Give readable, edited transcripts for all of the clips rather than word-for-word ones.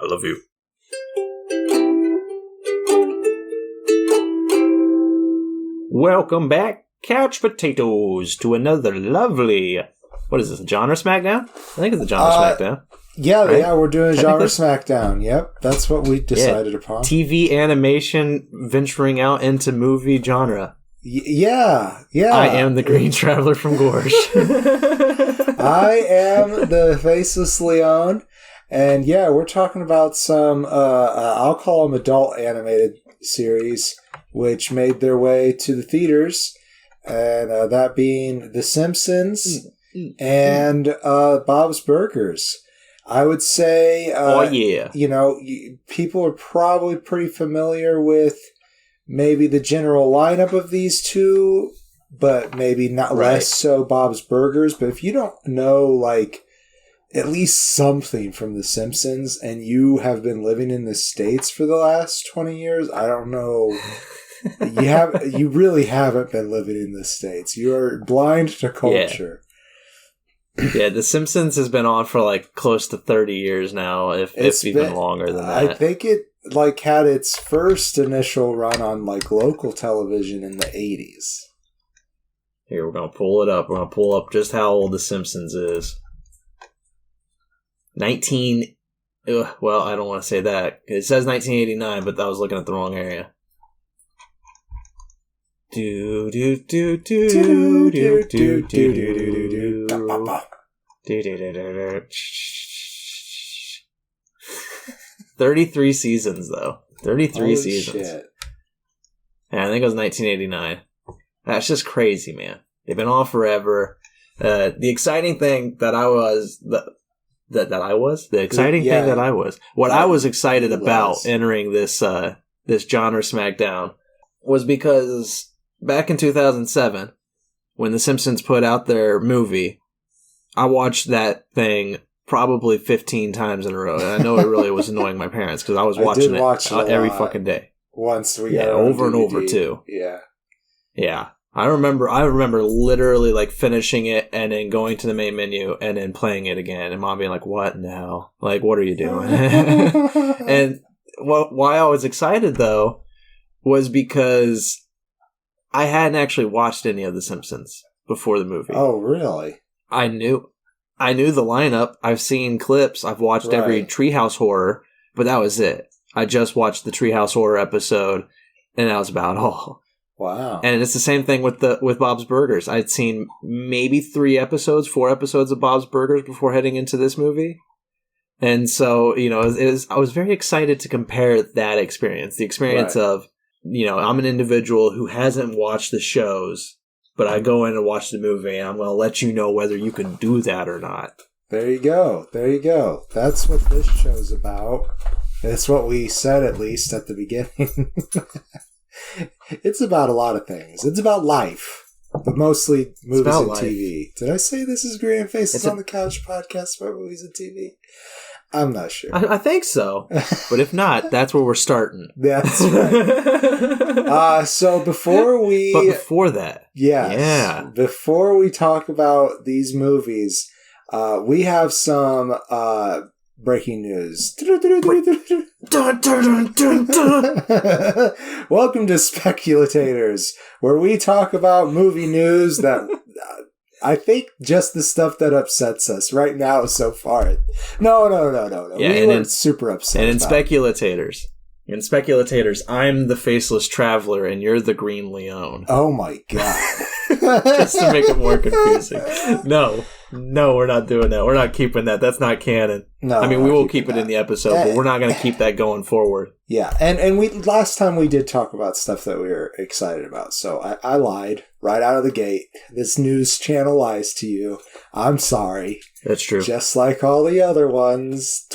I love you. Welcome back, couch potatoes, to another lovely... What is this, a genre Smackdown? I think it's a genre Smackdown. Yeah, right? Yeah, we're doing a genre Smackdown. Yep, that's what we decided upon. TV animation venturing out into movie genre. Yeah. I am the Green Traveler from Gorge. I am the Faceless Leon. And yeah, we're talking about some, I'll call them adult animated series, which made their way to the theaters. And that being The Simpsons and Bob's Burgers. I would say, people are probably pretty familiar with maybe the general lineup of these two, but maybe not less so Bob's Burgers. But if you don't know, like, at least something from The Simpsons and you have been living in the States for the last 20 years, I don't know. You really haven't been living in the States. You are blind to culture. Yeah, The Simpsons has been on for like close to 30 years now, if even longer than that. I think it had its first initial run on like local television in the 80s. Here, we're going to pull it up. We're going to pull up just how old The Simpsons is. Well, I don't want to say that. It says 1989, but I was looking at the wrong area. Do do do do do do do do do. 33 seasons though. 33 Holy seasons. Shit. Yeah, I think it was 1989. That's just crazy, man. They've been on forever. The exciting thing that I was what I was excited about entering this genre Smackdown was because back in 2007, when The Simpsons put out their movie, I watched that thing probably 15 times in a row. And I know it really was annoying my parents because I was watching it every fucking day. Once we got over and over too. Yeah. Yeah. I remember literally like finishing it and then going to the main menu and then playing it again. And Mom being like, "What now? Like, what are you doing?" And why I was excited though was because I hadn't actually watched any of The Simpsons before the movie. Oh, really? I knew the lineup. I've seen clips. I've watched every Treehouse Horror, but that was it. I just watched the Treehouse Horror episode, and that was about all. Wow. And it's the same thing with Bob's Burgers. I'd seen maybe 4 episodes of Bob's Burgers before heading into this movie. And so, I was very excited to compare that experience. The experience of, I'm an individual who hasn't watched the shows, but I go in and watch the movie, and I'm going to let you know whether you can do that or not. There you go. That's what this show's about. That's what we said, at least, at the beginning. It's about a lot of things. It's about life, but mostly movies and TV. Did I say this is Green Faces on the Couch podcast about movies and TV? I'm not sure. I think so. But if not, that's where we're starting. That's right. So before we... But before that. Yes. Yeah. Before we talk about these movies, we have some breaking news. Dun, dun, dun, dun, dun. Welcome to Speculators, where we talk about movie news that... I think just the stuff that upsets us right now so far. No. Yeah, we weren't super upset. And in Speculators, I'm the Faceless Traveler and you're the Green Leon. Oh my god. Just to make it more confusing. No, we're not doing that. We're not keeping that. That's not canon. No, I mean, we will keep it in the episode, but we're not going to keep that going forward. Yeah, and we last time we did talk about stuff that we were excited about, so I lied right out of the gate. This news channel lies to you. I'm sorry. That's true. Just like all the other ones.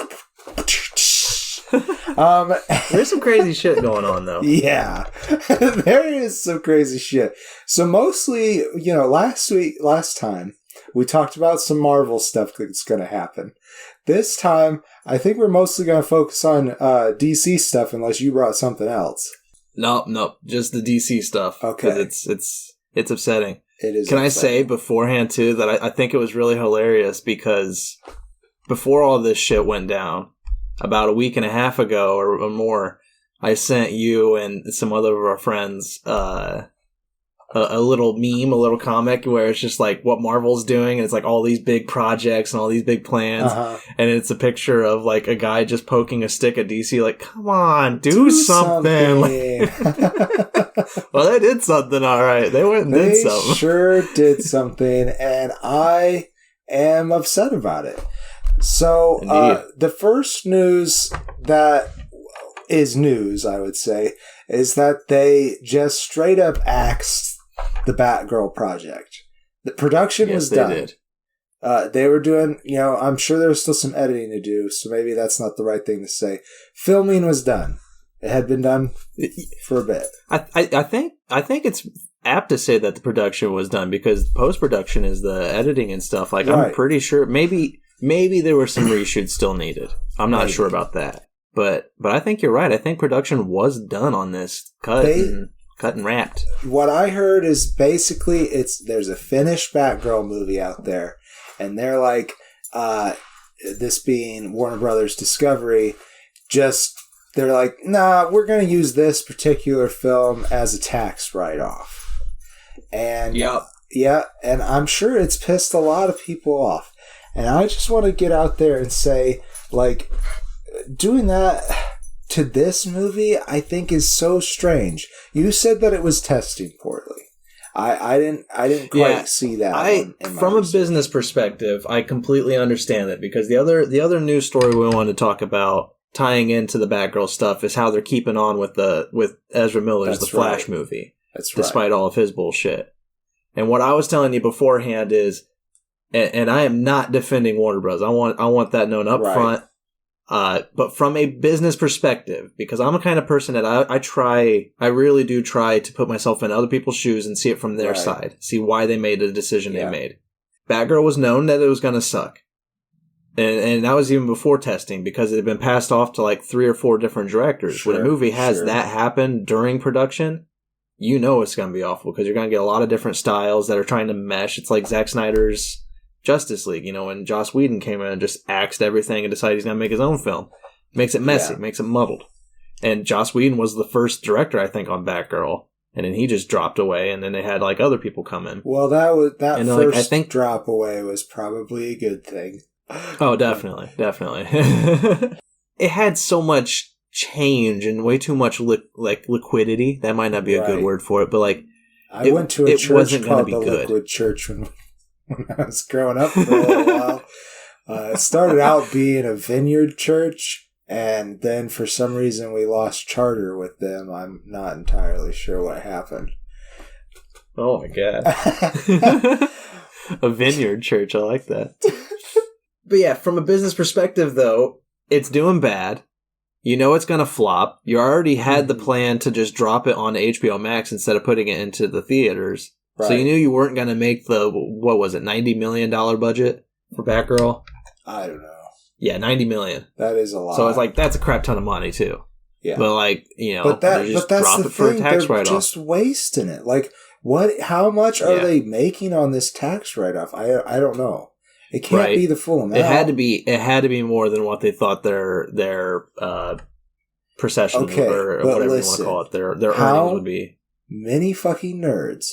There's some crazy shit going on, though. Yeah, there is some crazy shit. So mostly, last time we talked about some Marvel stuff that's going to happen. This time, I think we're mostly going to focus on DC stuff, unless you brought something else. No, just the DC stuff. Okay, it's upsetting. It is. Can upsetting. I say beforehand too that I think it was really hilarious because before all this shit went down, about a week and a half ago or more, I sent you and some other of our friends a little meme, a little comic where it's just like what Marvel's doing, and it's like all these big projects and all these big plans, and it's a picture of like a guy just poking a stick at DC, like, come on, do something. Well, they did something, all right. They went and did something. They sure did something, and I am upset about it. So, the first news that is news, I would say, is that they just straight up axed the Batgirl project. The production was done. Did. They were doing, I'm sure there was still some editing to do, so maybe that's not the right thing to say. Filming was done. It had been done for a bit. I think it's apt to say that the production was done because post-production is the editing and stuff. Like, right. I'm pretty sure maybe there were some reshoots still needed. I'm not sure about that. But I think you're right. I think production was done on this, cut and wrapped. What I heard is basically there's a finished Batgirl movie out there, and they're like, this being Warner Brothers Discovery, they're like, nah, we're going to use this particular film as a tax write-off. And and I'm sure it's pissed a lot of people off. And I just want to get out there and say, like, doing that to this movie, I think is so strange. You said that it was testing poorly. I didn't quite see that. From a business perspective, I completely understand that because the other news story we wanted to talk about tying into the Batgirl stuff is how they're keeping on with Ezra Miller's The Flash movie. That's right. Despite all of his bullshit. And what I was telling you beforehand is, and I am not defending Warner Bros. I want that known up front. But from a business perspective, because I'm a kind of person that I really do try to put myself in other people's shoes and see it from their side, see why they made the decision they made. Batgirl was known that it was going to suck. And that was even before testing because it had been passed off to like 3 or 4 different directors. When a movie has that happen during production, you know it's going to be awful because you're going to get a lot of different styles that are trying to mesh. It's like Zack Snyder's Justice League, when Joss Whedon came in and just axed everything and decided he's going to make his own film. Makes it messy, makes it muddled. And Joss Whedon was the first director, I think, on Batgirl. And then he just dropped away, and then they had, like, other people come in. Well, that first drop away was probably a good thing. Oh, definitely. It had so much change and way too much, liquidity. That might not be a good word for it, but, like, I went to a church called the Liquid Church when I was growing up for a little while. It started out being a vineyard church, and then for some reason we lost charter with them. I'm not entirely sure what happened. Oh my god. A vineyard church, I like that. But yeah, from a business perspective though, it's doing bad. You know it's going to flop. You already had the plan to just drop it on HBO Max instead of putting it into the theaters. Right. So you knew you weren't going to make the, what was it, $90 million budget for Batgirl? I don't know. Yeah, $90 million. That is a lot. So it's like, that's a crap ton of money too. Yeah. But like, but that's drop it for a tax write-off. They're just wasting it. Like, how much are they making on this tax write-off? I don't know. It can't be the full amount. It had to be more than what they thought their procession or whatever you want to call it, their earnings would be. Many fucking nerds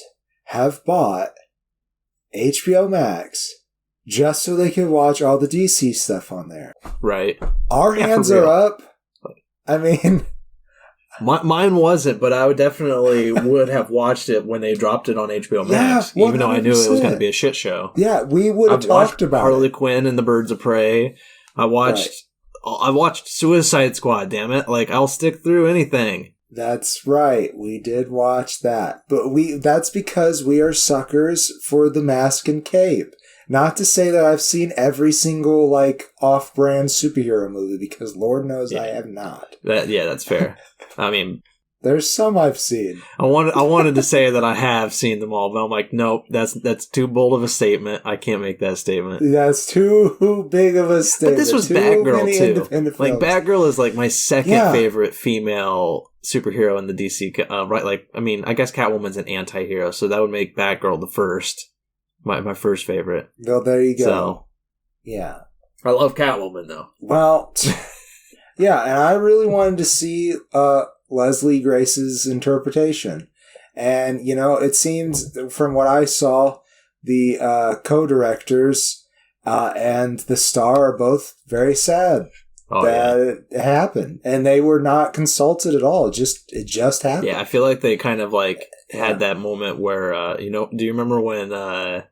have bought HBO Max just so they can watch all the DC stuff on there. Right. Our hands are up. I mean, mine wasn't, but I would definitely have watched it when they dropped it on HBO Max, even though I knew it was going to be a shit show. Yeah, we would have talked about Harley Quinn and the Birds of Prey. I watched Suicide Squad. Damn it! Like, I'll stick through anything. That's right. We did watch that. But that's because we are suckers for the mask and cape. Not to say that I've seen every single, off-brand superhero movie, because Lord knows I have not. That's fair. I mean, there's some I've seen. I wanted to say that I have seen them all, but I'm like, nope, that's too bold of a statement. I can't make that statement. That's too big of a statement. But this was Batgirl, too. Like, Batgirl is, my second favorite female superhero in the DC, right? I guess Catwoman's an anti-hero, so that would make Batgirl the first. My first favorite. Well, there you go. So, yeah. I love Catwoman, though. Well, Yeah, and I really wanted to see Leslie Grace's interpretation. And, it seems from what I saw, the co-directors and the star are both very sad that it happened. And they were not consulted at all. It just happened. Yeah, I feel like they kind of had that moment where, do you remember when the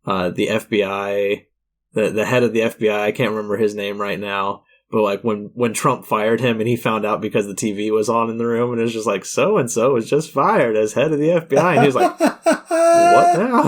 FBI, the head of the FBI, I can't remember his name right now, but when Trump fired him and he found out because the TV was on in the room and it was just like, so-and-so was just fired as head of the FBI. And he was like, what now?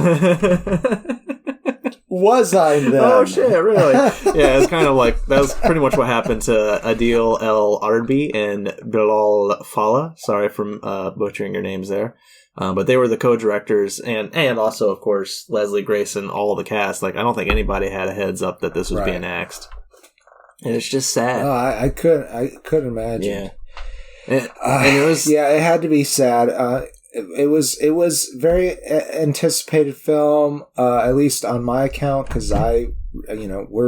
Was I then? Oh, shit, really? Yeah, it's kind of like, that was pretty much what happened to Adil El Arbi and Bilal Fallah. Sorry for butchering your names there. But they were the co-directors, and also, of course, Leslie Grace and all the cast. I don't think anybody had a heads up that this was being axed. And it's just sad. No, I couldn't imagine. Yeah. And it was... Yeah, it had to be sad. It was very anticipated film, at least on my account, because we're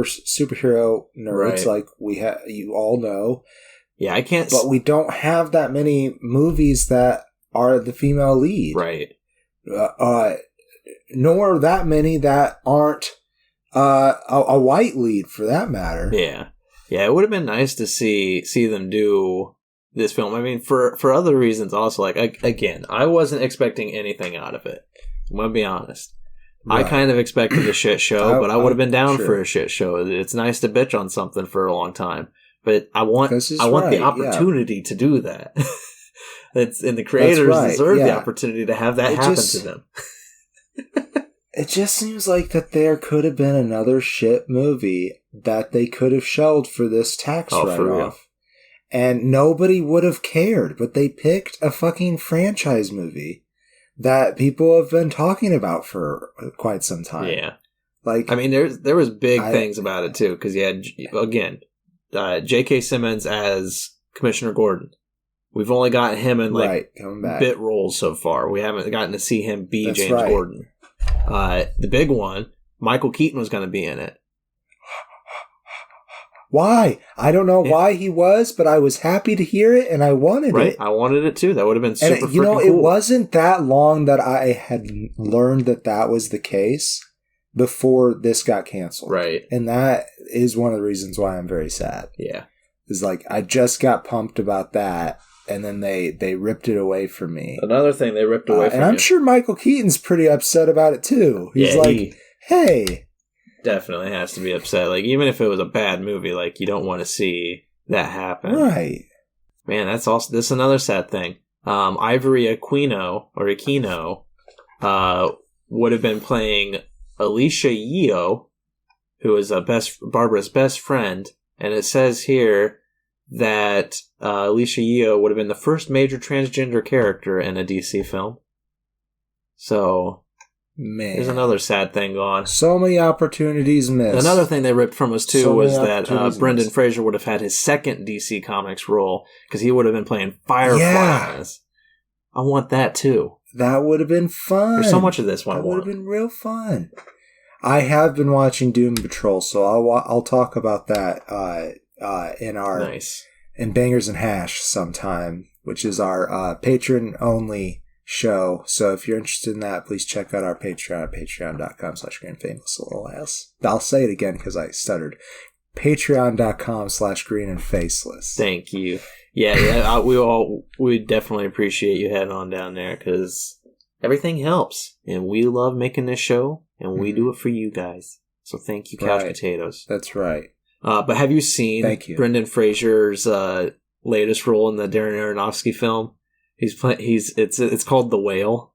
superhero nerds, like you all know. Yeah, I can't... But we don't have that many movies that are the female lead. Right. Nor that many that aren't a white lead, for that matter. Yeah. Yeah, it would have been nice to see them do this film. I mean, for other reasons also. Again, I wasn't expecting anything out of it. I'm going to be honest. Right. I kind of expected a shit show, but I would have been down for a shit show. It's nice to bitch on something for a long time. But I want the opportunity to do that. And the creators deserve the opportunity to have that happen to them. It just seems like that there could have been another shit movie that they could have shelved for this tax write-off. And nobody would have cared, but they picked a fucking franchise movie that people have been talking about for quite some time. Yeah. There was big things about it too, because you had, again, J.K. Simmons as Commissioner Gordon. We've only got him in bit roles so far. We haven't gotten to see him be James Gordon. The big one, Michael Keaton was going to be in it. Why? I don't know why he was, but I was happy to hear it, and I wanted it. I wanted it too. That would have been super freaking cool. It wasn't that long that I had learned that was the case before this got canceled. Right. And that is one of the reasons why I'm very sad. Yeah. Is I just got pumped about that, and then they ripped it away from me. Another thing they ripped away from and I'm sure Michael Keaton's pretty upset about it too. He's hey. Definitely has to be upset. Even if it was a bad movie, you don't want to see that happen. Right. Man, this is another sad thing. Ivory Aquino would have been playing Alicia Yeo, who is Barbara's best friend, and it says here that Alicia Yeo would have been the first major transgender character in a DC film. So, man, there's another sad thing gone. So many opportunities missed. Another thing they ripped from us too was that Brendan Fraser would have had his second DC Comics role, because he would have been playing Firefly. Yeah. I want that too. That would have been fun. There's so much of this one. That would have been real fun. I have been watching Doom Patrol, so I'll talk about that in Bangers and Hash sometime, which is our patron only show. So if you're interested in that, please check out our Patreon at patreon.com/greenfaceless. I'll say it again because I stuttered. patreon.com/greenandfaceless. Thank you. Yeah, we definitely appreciate you heading on down there, because everything helps, and we love making this show, and we do it for you guys. So thank you, Couch Potatoes. That's right. But have you seen Brendan Fraser's latest role in the Darren Aronofsky film? It's called The Whale.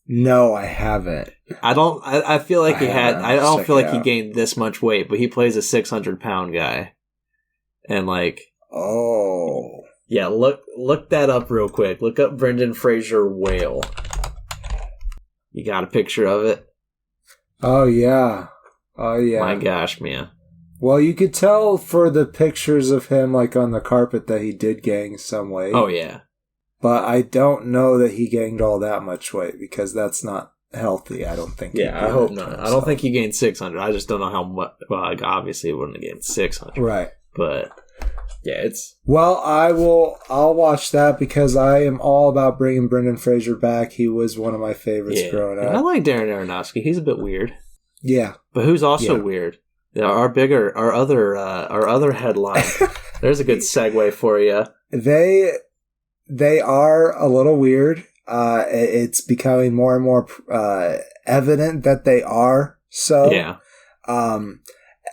No, I haven't. I feel like I don't feel like he gained this much weight, but he plays a 600-pound guy. And yeah, look that up real quick. Look up Brendan Fraser Whale. You got a picture of it? Oh yeah. My gosh, man. Well, you could tell for the pictures of him on the carpet that he did gain some weight. Oh yeah. But I don't know that he gained all that much weight, because that's not healthy, I don't think. Yeah, I hope not. I don't think he gained 600. I just don't know how much. Well, obviously he wouldn't have gained 600. Right. But Yeah, it's... Well, I'll watch that because I am all about bringing Brendan Fraser back. He was one of my favorites growing up. I like Darren Aronofsky. He's a bit weird. Yeah. But who's also weird? Our other headline. There's a good segue for you. They are a little weird. It's becoming more and more evident that they are so. Yeah.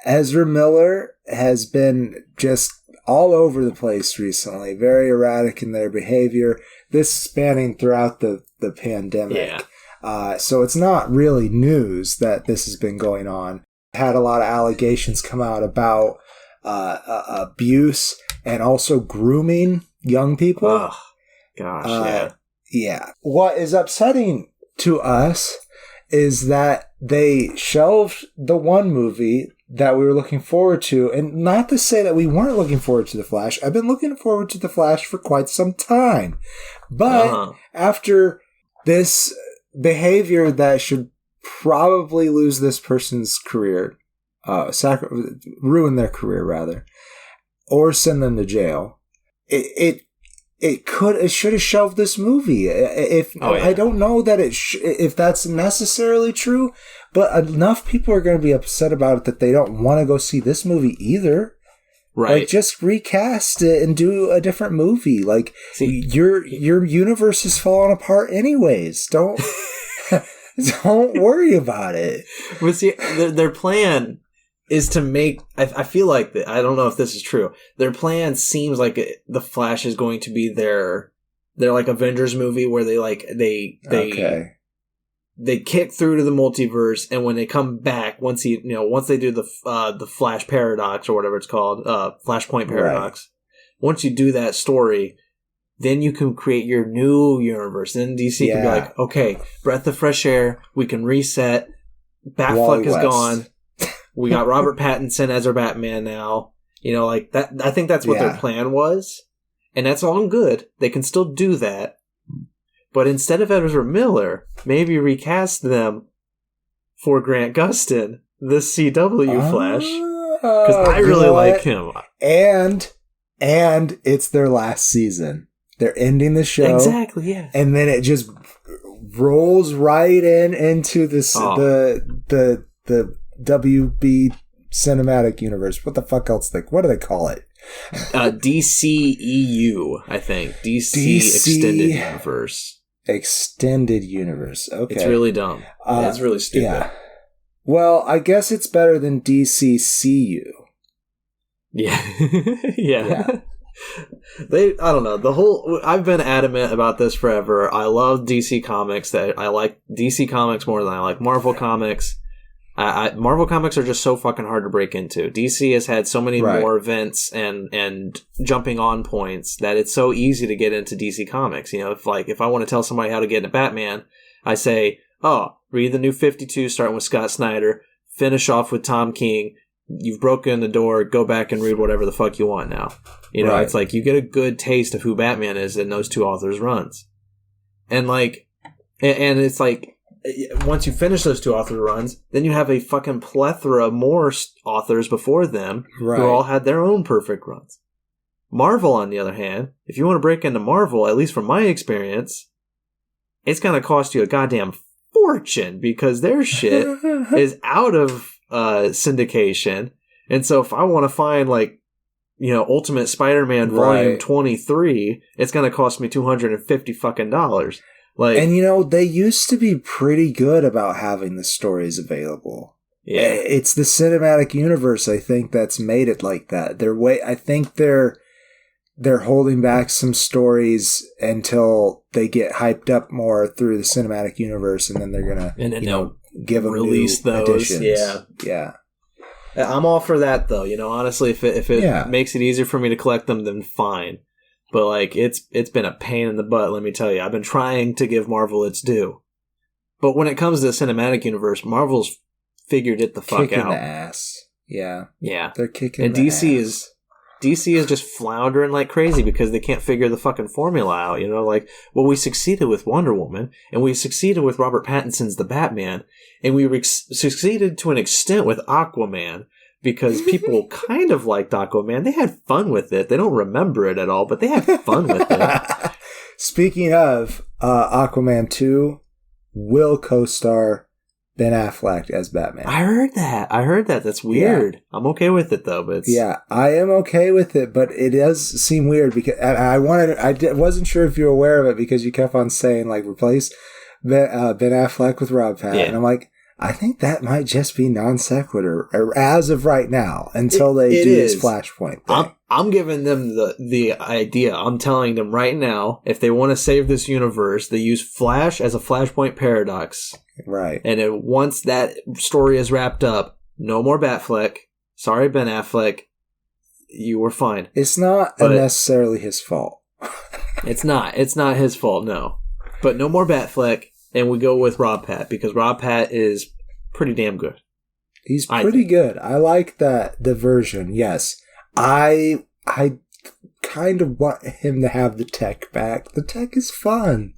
Ezra Miller has been just all over the place recently, very erratic in their behavior. This spanning throughout the pandemic. Yeah. So it's not really news that this has been going on. Had a lot of allegations come out about abuse and also grooming young people. Oh, gosh, yeah. What is upsetting to us is that they shelved the one movie that we were looking forward to. And not to say that we weren't looking forward to The Flash. I've been looking forward to The Flash for quite some time. But after this behavior that should probably lose this person's career, ruin their career rather, or send them to jail, it should have shelved this movie. I don't know that if that's necessarily true, but enough people are going to be upset about it that they don't want to go see this movie either. Right. Like, just recast it and do a different movie. Like, your universe is falling apart anyways. Don't worry about it. But see, their plan is to make... I feel like... I don't know if this is true. Their plan seems like The Flash is going to be their like Avengers movie where they kick through to the multiverse, and when they come back, once they do the Flash paradox or whatever it's called, Flashpoint paradox. Right. Once you do that story, then you can create your new universe. Then DC can be like, okay, breath of fresh air. We can reset. Batfleck is gone. We got Robert Pattinson as our Batman now. Like that. I think that's what their plan was, and that's all good. They can still do that. But instead of Ezra Miller, maybe recast them for Grant Gustin, the CW Flash, because I really like him. And it's their last season. They're ending the show. Exactly, yeah. And then it just rolls right into the WB cinematic universe. What the fuck else? What do they call it? DCEU, I think. DC Extended Universe. Extended Universe. Okay. It's really dumb. It's really stupid. Yeah. Well, I guess it's better than DCCU. Yeah. Yeah. I don't know. I've been adamant about this forever. I love DC Comics. I like DC Comics more than I like Marvel Comics. Marvel Comics are just so fucking hard to break into. DC has had so many more events and jumping on points that it's so easy to get into DC Comics. If I want to tell somebody how to get into Batman, I say, read the New 52 starting with Scott Snyder, finish off with Tom King. You've broken the door, go back and read whatever the fuck you want now. It's like you get a good taste of who Batman is in those two authors' runs. And it's like, once you finish those two author runs, then you have a fucking plethora of more authors before them who all had their own perfect runs. Marvel, on the other hand, if you want to break into Marvel, at least from my experience, it's going to cost you a goddamn fortune because their shit is out of syndication. And so if I want to find Ultimate Spider-Man Volume 23, it's going to cost me $250 fucking dollars. They used to be pretty good about having the stories available. Yeah. It's the cinematic universe, I think, that's made it like that. I think they're holding back some stories until they get hyped up more through the cinematic universe, and then they're gonna give them release new those editions. Yeah. I'm all for that, though. Honestly, if it makes it easier for me to collect them, then fine. But it's been a pain in the butt, let me tell you. I've been trying to give Marvel its due. But when it comes to the cinematic universe, Marvel's figured it the fuck kicking out. The ass. Yeah. Yeah. They're kicking and the DC ass. DC is just floundering like crazy because they can't figure the fucking formula out. We succeeded with Wonder Woman, and we succeeded with Robert Pattinson's The Batman, and we succeeded to an extent with Aquaman, because people kind of liked Aquaman. They had fun with it. They don't remember it at all, but they had fun with it. Speaking of Aquaman 2, will co-star Ben Affleck as Batman. I heard that. That's weird. Yeah. I'm okay with it though, but yeah, I am okay with it, but it does seem weird because I wasn't sure if you were aware of it because you kept on saying like replace Ben Affleck with Rob Pat, and I'm like, I think that might just be non sequitur as of right now until they do this Flashpoint thing. I'm giving them the idea. I'm telling them right now, if they want to save this universe, they use Flash as a Flashpoint paradox. Right. And once that story is wrapped up, no more Batfleck. Sorry, Ben Affleck. You were fine. It's not necessarily his fault. It's not his fault, no. But no more Batfleck, and we go with Rob Pat, because Rob Pat is pretty damn good. He's pretty good. I like that diversion, yes. I kind of want him to have the tech back. The tech is fun.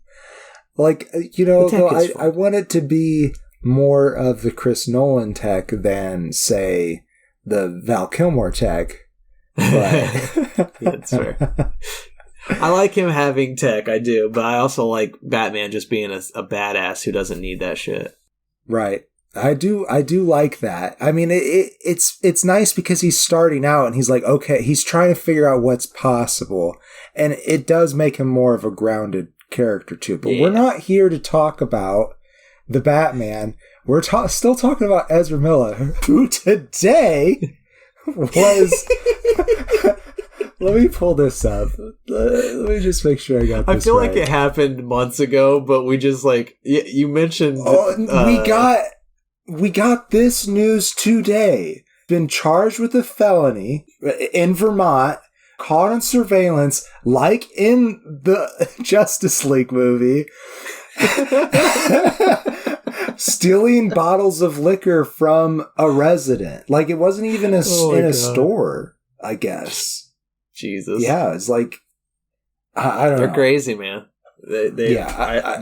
Like, I want it to be more of the Chris Nolan tech than, say, the Val Kilmer tech. But that's fair. I like him having tech, I do, but I also like Batman just being a badass who doesn't need that shit. Right. I do like that. I mean, it's nice because he's starting out and he's like, okay, he's trying to figure out what's possible, and it does make him more of a grounded character too. But we're not here to talk about the Batman. We're still talking about Ezra Miller, who today was. Let me pull this up. Let me just make sure I got this I feel right. like it happened months ago, but we just you mentioned. We got this news today. Been charged with a felony in Vermont, caught on surveillance, like in the Justice League movie, stealing bottles of liquor from a resident. Like, it wasn't even in a store, I guess. Jesus. Yeah, it's like, I don't know. They're crazy, man. I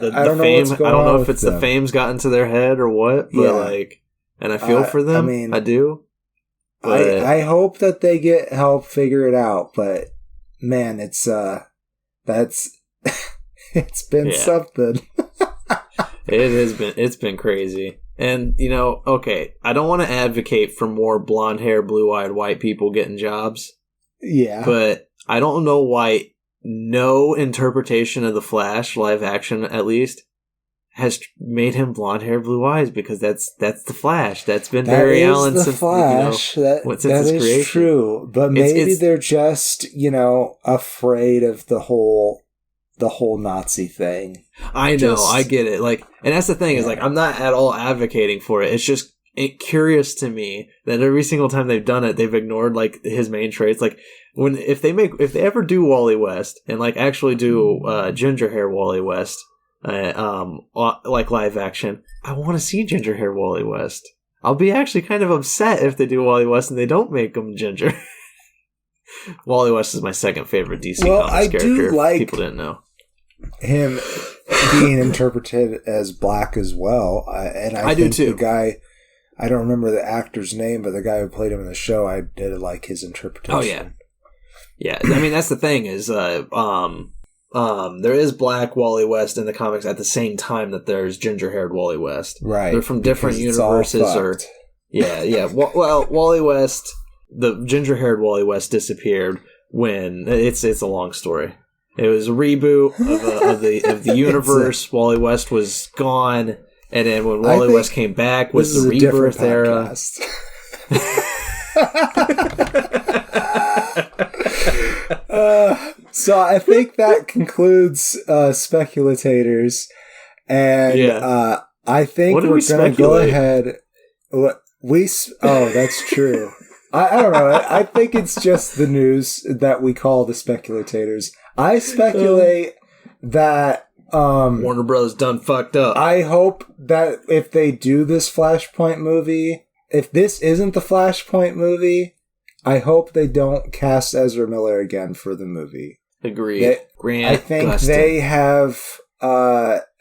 don't know what's going on. I don't know if it's the fame's gotten to their head or what, but and I feel for them. I mean, I do. But I hope that they get help figure it out, but man, it's been something. It's been crazy. And okay, I don't want to advocate for more blonde hair, blue-eyed white people getting jobs. Yeah. But I don't know why no interpretation of the Flash, live action at least, has made him blonde hair, blue eyes, because that's the Flash. That's been Barry Allen since Flash. That is creation. True. But maybe they're just, afraid of the whole Nazi thing. I know, I get it. Like, and that's the thing is, like, I'm not at all advocating for it. It's just curious to me that every single time they've done it, they've ignored like his main traits. Like if they ever do Wally West and like actually do ginger hair Wally West, like live action, I want to see ginger hair Wally West. I'll be actually kind of upset if they do Wally West and they don't make him ginger. Wally West is my second favorite DC Comics character. Do like people didn't know him being interpreted as black as well, and I think do too. The guy. I don't remember the actor's name, but the guy who played him in the show, I did like his interpretation. Oh, yeah. Yeah, I mean, that's the thing is, there is black Wally West in the comics at the same time that there's ginger-haired Wally West. Right. They're from different universes. Yeah. Well, Wally West, the ginger-haired Wally West disappeared when, it's a long story. It was a reboot of the universe. Wally West was gone. And then when Wally West came back was the Rebirth era. So I think that concludes Speculators. And I think we're going to go ahead. That's true. I don't know. I think it's just the news that we call the Speculators. I speculate that Warner Brothers done fucked up. I hope that if they do this Flashpoint movie, if this isn't the Flashpoint movie, I hope they don't cast Ezra Miller again for the movie. Agreed. I think they have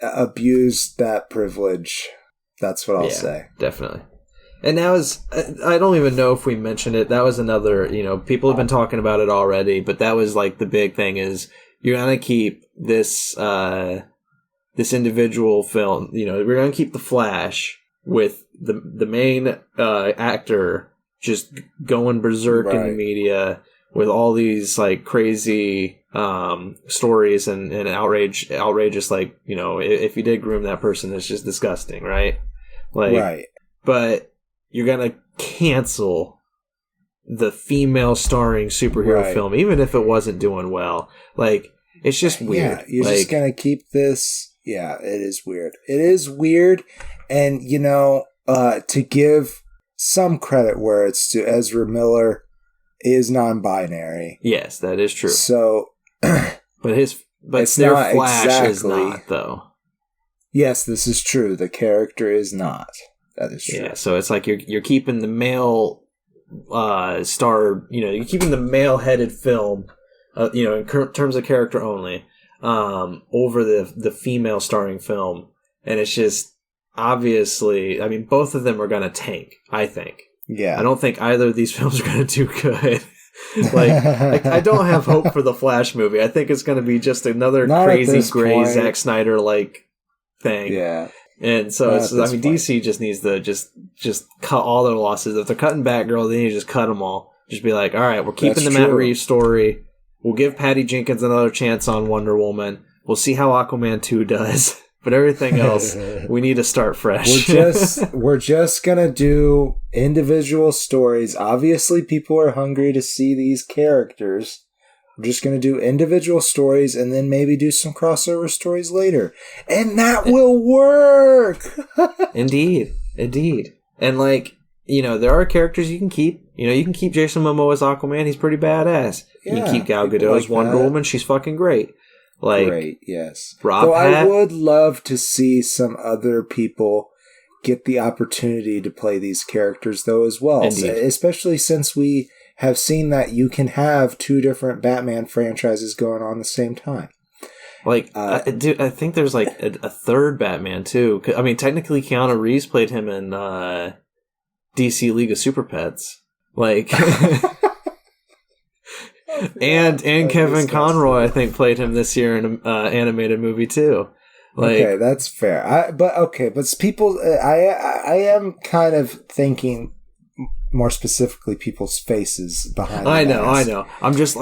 abused that privilege. That's what I'll say. Definitely. And that was, I don't even know if we mentioned it. That was another, people have been talking about it already, but that was like the big thing is you're going to keep this, this individual film, we're going to keep The Flash with the main actor just going berserk in the media with all these like crazy stories and outrageous, like, if you did groom that person, it's just disgusting, right? Like, but you're gonna cancel the female starring superhero film, even if it wasn't doing well. Like, it's just weird. Yeah, you're just gonna keep this. Yeah, it is weird. It is weird, and to give some credit where it's to Ezra Miller is non-binary. Yes, that is true. So, but their Flash is not, though. Yes, this is true. The character is not. That is true. Yeah, so it's like you're keeping the male star, you're keeping the male-headed film, in terms of character only, over the female starring film, and it's just obviously, I mean, both of them are going to tank, I think. Yeah. I don't think either of these films are going to do good. I don't have hope for the Flash movie. I think it's going to be just another crazy gray Zack Snyder like thing. Yeah. And so DC just needs to just cut all their losses. If they're cutting Batgirl, they need to just cut them all. Just be like, all right, we're keeping the Matt Reeves story. We'll give Patty Jenkins another chance on Wonder Woman. We'll see how Aquaman 2 does. But everything else, we need to start fresh. We're just gonna do individual stories. Obviously, people are hungry to see these characters. We're just gonna do individual stories and then maybe do some crossover stories later. And that will work! Indeed. And there are characters you can keep. You can keep Jason Momoa as Aquaman. He's pretty badass. You can keep Gal Gadot as Wonder Woman. She's fucking great. Great, yes. Rob I would love to see some other people get the opportunity to play these characters, though, as well. Especially since we have seen that you can have two different Batman franchises going on at the same time. I think there's a third Batman, too. I mean, technically, Keanu Reeves played him in DC League of Super Pets. And Kevin Conroy, I think, played him this year in an animated movie too. Okay, that's fair. But people, I am kind of thinking more specifically people's faces behind. I know. I'm just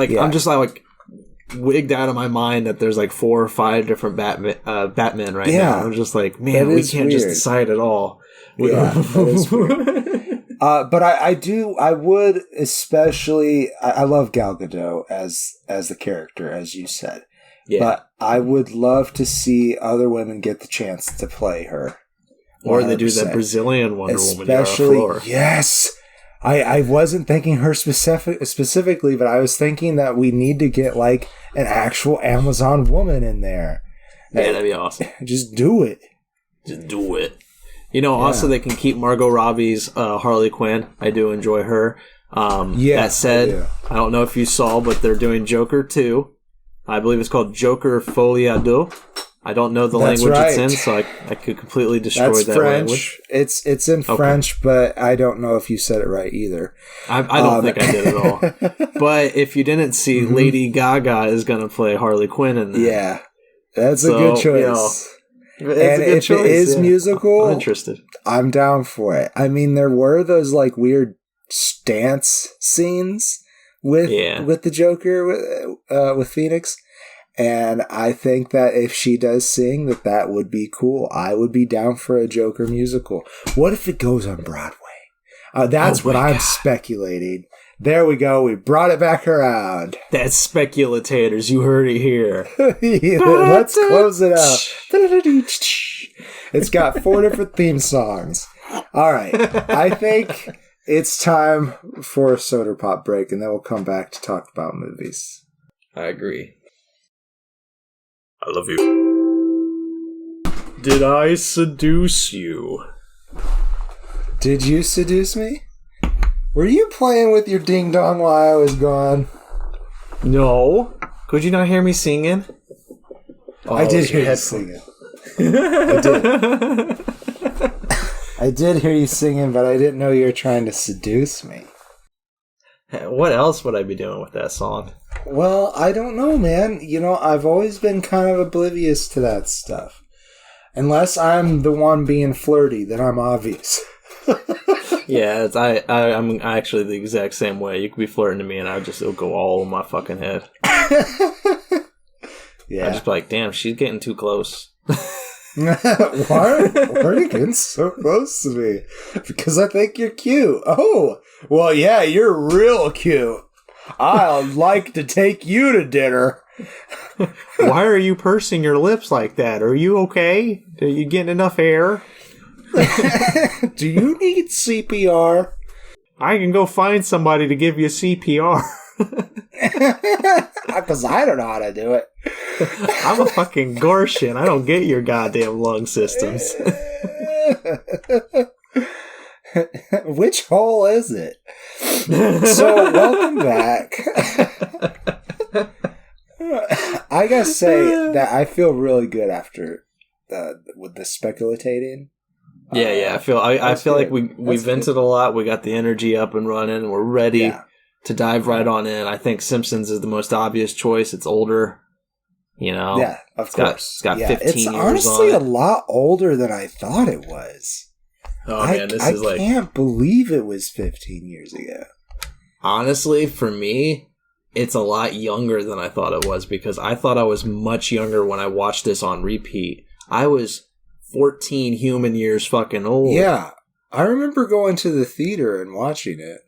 wigged out of my mind that there's 4 or 5 different Batman right now. I'm just like, man, we can't just decide at all. Yeah, that is weird. But I would especially, I love Gal Gadot as the character, as you said. Yeah. But I would love to see other women get the chance to play her. 100%. Or they do that Brazilian Wonder Woman, Yara Flor. Yes! I wasn't thinking her specifically, but I was thinking that we need to get an actual Amazon woman in there. Yeah, that'd be awesome. Just do it. Also they can keep Margot Robbie's Harley Quinn. I do enjoy her. That said, I don't know if you saw, but they're doing Joker 2. I believe it's called Joker Folie à Deux. I don't know the language it's in, so I could completely destroy that French. Language. It's in French, but I don't know if you said it right either. I don't think I did at all. But if you didn't see, Lady Gaga is going to play Harley Quinn in that. Yeah, that's a good choice. If it is musical, I'm interested. I'm down for it. I mean, there were those weird stance scenes with the Joker with Phoenix, and I think that if she does sing, that would be cool. I would be down for a Joker musical. What if it goes on Broadway? That's what I'm speculating. There we go. We brought it back around. That's Speculatators. You heard it here. Let's close it out. It's got 4 different theme songs. All right. I think it's time for a soda pop break, and then we'll come back to talk about movies. I agree. I love you. Did I seduce you? Did you seduce me? Were you playing with your ding dong while I was gone? No. Could you not hear me singing? I did hear you singing. I did. I did hear you singing, but I didn't know you were trying to seduce me. What else would I be doing with that song? Well, I don't know, man. You know, I've always been kind of oblivious to that stuff. Unless I'm the one being flirty, then I'm obvious. Yeah, I'm actually the exact same way. You could be flirting to me, and it'll go all over my fucking head. Yeah. I'd just be like, damn, she's getting too close. Why are you getting so close to me? Because I think you're cute. Oh, well, yeah, you're real cute. I'd like to take you to dinner. Why are you pursing your lips like that? Are you okay? Are you getting enough air? Do you need CPR? I can go find somebody to give you CPR. Because I don't know how to do it. I'm a fucking Gorshin. I don't get your goddamn lung systems. Which hole is it? So, welcome back. I gotta say that I feel really good after with the speculating. Yeah. I feel like we vented a lot. We got the energy up and running. We're ready to dive right on in. I think Simpsons is the most obvious choice. It's older, you know. Yeah, of course. It's got 15 years on it. It's honestly a lot older than I thought it was. Oh man, I can't believe it was 15 years ago. Honestly, for me, it's a lot younger than I thought it was, because I thought I was much younger when I watched this on repeat. I was 14 human years fucking old. Yeah. I remember going to the theater and watching it.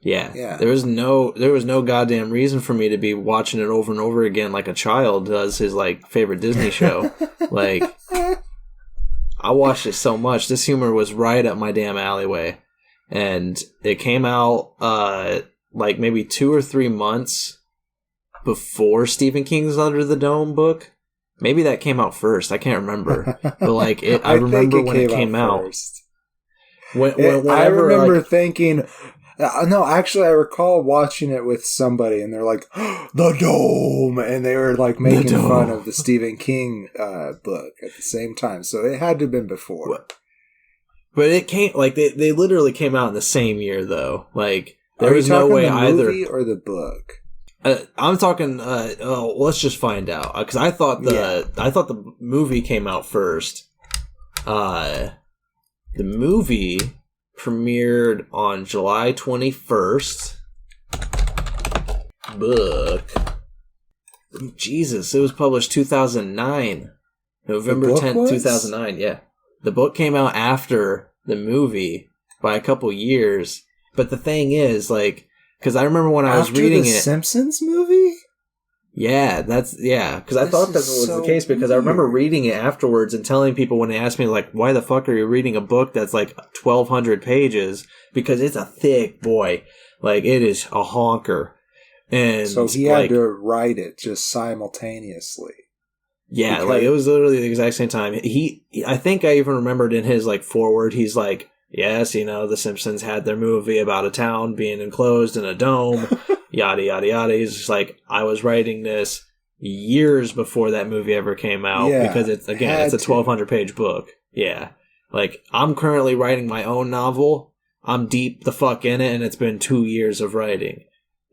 Yeah. There was no goddamn reason for me to be watching it over and over again like a child does his like favorite Disney show. Like, I watched it so much. This humor was right up my damn alleyway. And it came out like maybe 2 or 3 months before Stephen King's Under the Dome book. Maybe that came out first. I can't remember. But like I remember when it came out. I remember thinking, no, actually, I recall watching it with somebody, and they're like, "The Dome," and they were like making fun of the Stephen King book at the same time. So it had to have been before. But it came like they literally came out in the same year, though. Like there was no way either. The movie or the book? I'm talking. Let's just find out, because I thought the movie came out first. The movie premiered on July 21st. Book. Jesus, it was published 2009. November 10th, 2009. Yeah. The book came out after the movie by a couple years. But the thing is, like, because I remember when I was reading it. Simpsons movie? Yeah, because I thought that was the case, because I remember reading it afterwards and telling people when they asked me, like, why the fuck are you reading a book that's like 1,200 pages? Because it's a thick boy. Like, it is a honker. And so he had to write it just simultaneously. Yeah, because, like, it was literally the exact same time. I think I even remembered in his, like, foreword, he's like, yes, you know, the Simpsons had their movie about a town being enclosed in a dome, yada, yada, yada. He's just like, I was writing this years before that movie ever came out, because it's a 1,200-page book. Yeah. Like, I'm currently writing my own novel. I'm deep the fuck in it, and it's been 2 years of writing.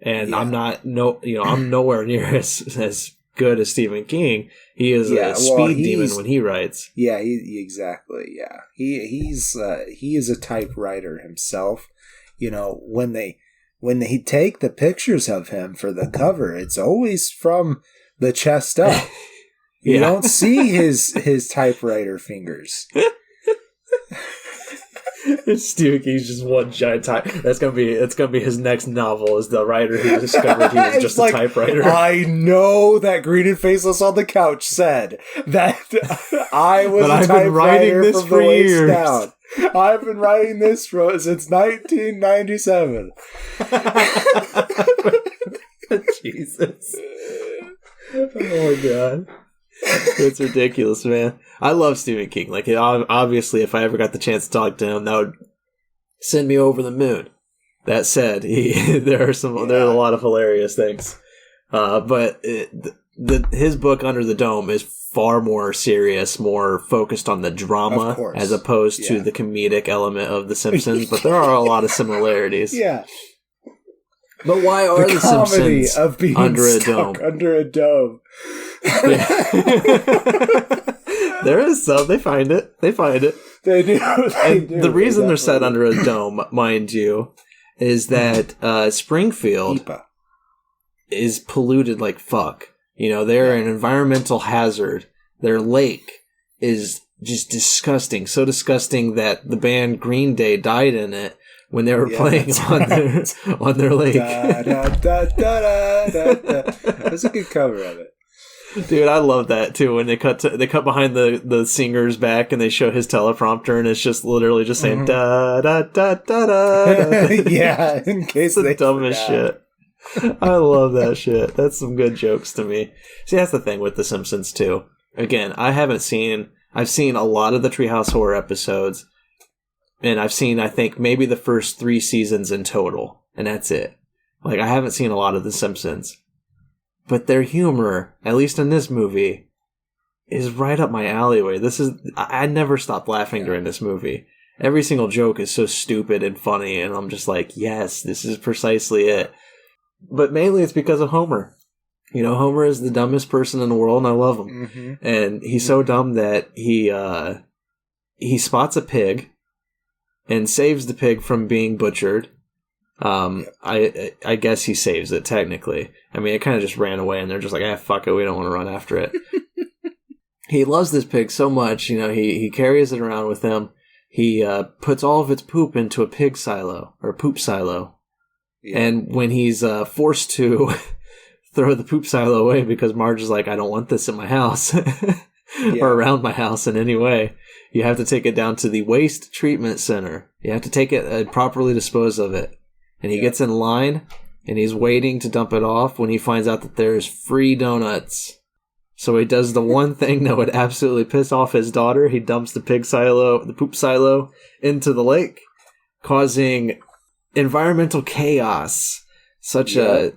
And I'm I'm nowhere near as good as Stephen King. He is a speed demon when he writes. Yeah, exactly. Yeah, he is a typewriter himself. You know, when they take the pictures of him for the cover, it's always from the chest up. You don't see his typewriter fingers. Stephen King's just one giant type. That's gonna be his next novel. Is the writer who discovered he was just a typewriter. I know that Green and Faceless on the couch said that I was a typewriter from the waist down. I've been writing this since 1997. Jesus. Oh my god. It's ridiculous, man. I love Stephen King. Like, obviously, if I ever got the chance to talk to him, that would send me over the moon. That said, there are a lot of hilarious things. But his book Under the Dome is far more serious, more focused on the drama as opposed to the comedic element of The Simpsons. But there are a lot of similarities. Yeah. But why are the Simpsons of being under a stuck dome? Under a dome. There is some. They find it. They do. The reason they're set under a dome, mind you, is that Springfield is polluted like fuck. You know, they're an environmental hazard. Their lake is just disgusting. So disgusting that the band Green Day died in it when they were playing on their lake. That's a good cover of it. Dude, I love that too. When they cut behind the singer's back and they show his teleprompter and it's just literally just saying da da da da da. Yeah, in case it's the dumbest shit. I love that shit. That's some good jokes to me. See, that's the thing with The Simpsons too. Again, I've seen a lot of the Treehouse Horror episodes, and I've seen, I think, maybe the first 3 seasons in total, and that's it. Like, I haven't seen a lot of The Simpsons. But their humor, at least in this movie, is right up my alleyway. I never stopped laughing during this movie. Every single joke is so stupid and funny, and I'm just like, yes, this is precisely it. But mainly it's because of Homer. You know, Homer is the dumbest person in the world, and I love him. Mm-hmm. And he's so dumb that he spots a pig and saves the pig from being butchered. I guess he saves it, technically. I mean, it kind of just ran away, and they're just like, fuck it, we don't want to run after it. He loves this pig so much, you know, he carries it around with him. He puts all of its poop into a pig silo, or poop silo. Yeah. And when he's forced to throw the poop silo away because Marge is like, I don't want this in my house or around my house in any way, you have to take it down to the waste treatment center. You have to take it and properly dispose of it. And he gets in line and he's waiting to dump it off when he finds out that there's free donuts. So he does the one thing that would absolutely piss off his daughter. He dumps the poop silo into the lake, causing environmental chaos, such a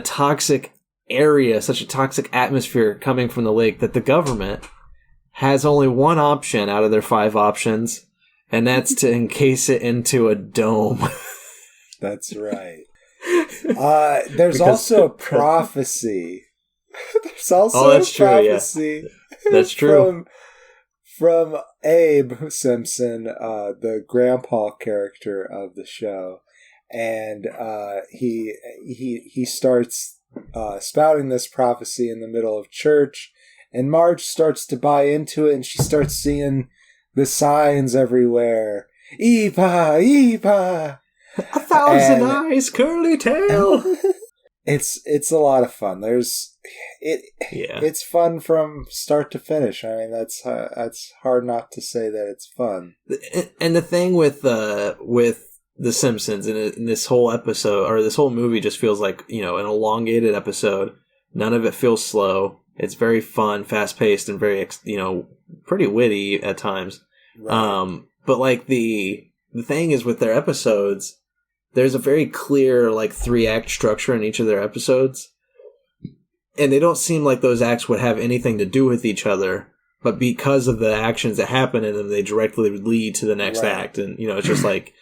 toxic area, such a toxic atmosphere coming from the lake that the government has only one option out of their 5 options, and that's to encase it into a dome. That's right. There's also a prophecy. There's also a prophecy. True, yeah. That's true. From Abe Simpson, the grandpa character of the show, and he starts spouting this prophecy in the middle of church, and Marge starts to buy into it, and she starts seeing the signs everywhere. Eva, Eva, 1,000 eyes, curly tail. It's a lot of fun. It's fun from start to finish. I mean, that's hard not to say that it's fun. And the thing with The Simpsons in this whole episode, or this whole movie, just feels like, you know, an elongated episode. None of it feels slow. It's very fun, fast paced, and very, you know, pretty witty at times. Right. But like the thing is with their episodes, there's a very clear like 3-act structure in each of their episodes. And they don't seem like those acts would have anything to do with each other, but because of the actions that happen in them, they directly lead to the next act. And, you know, it's just like,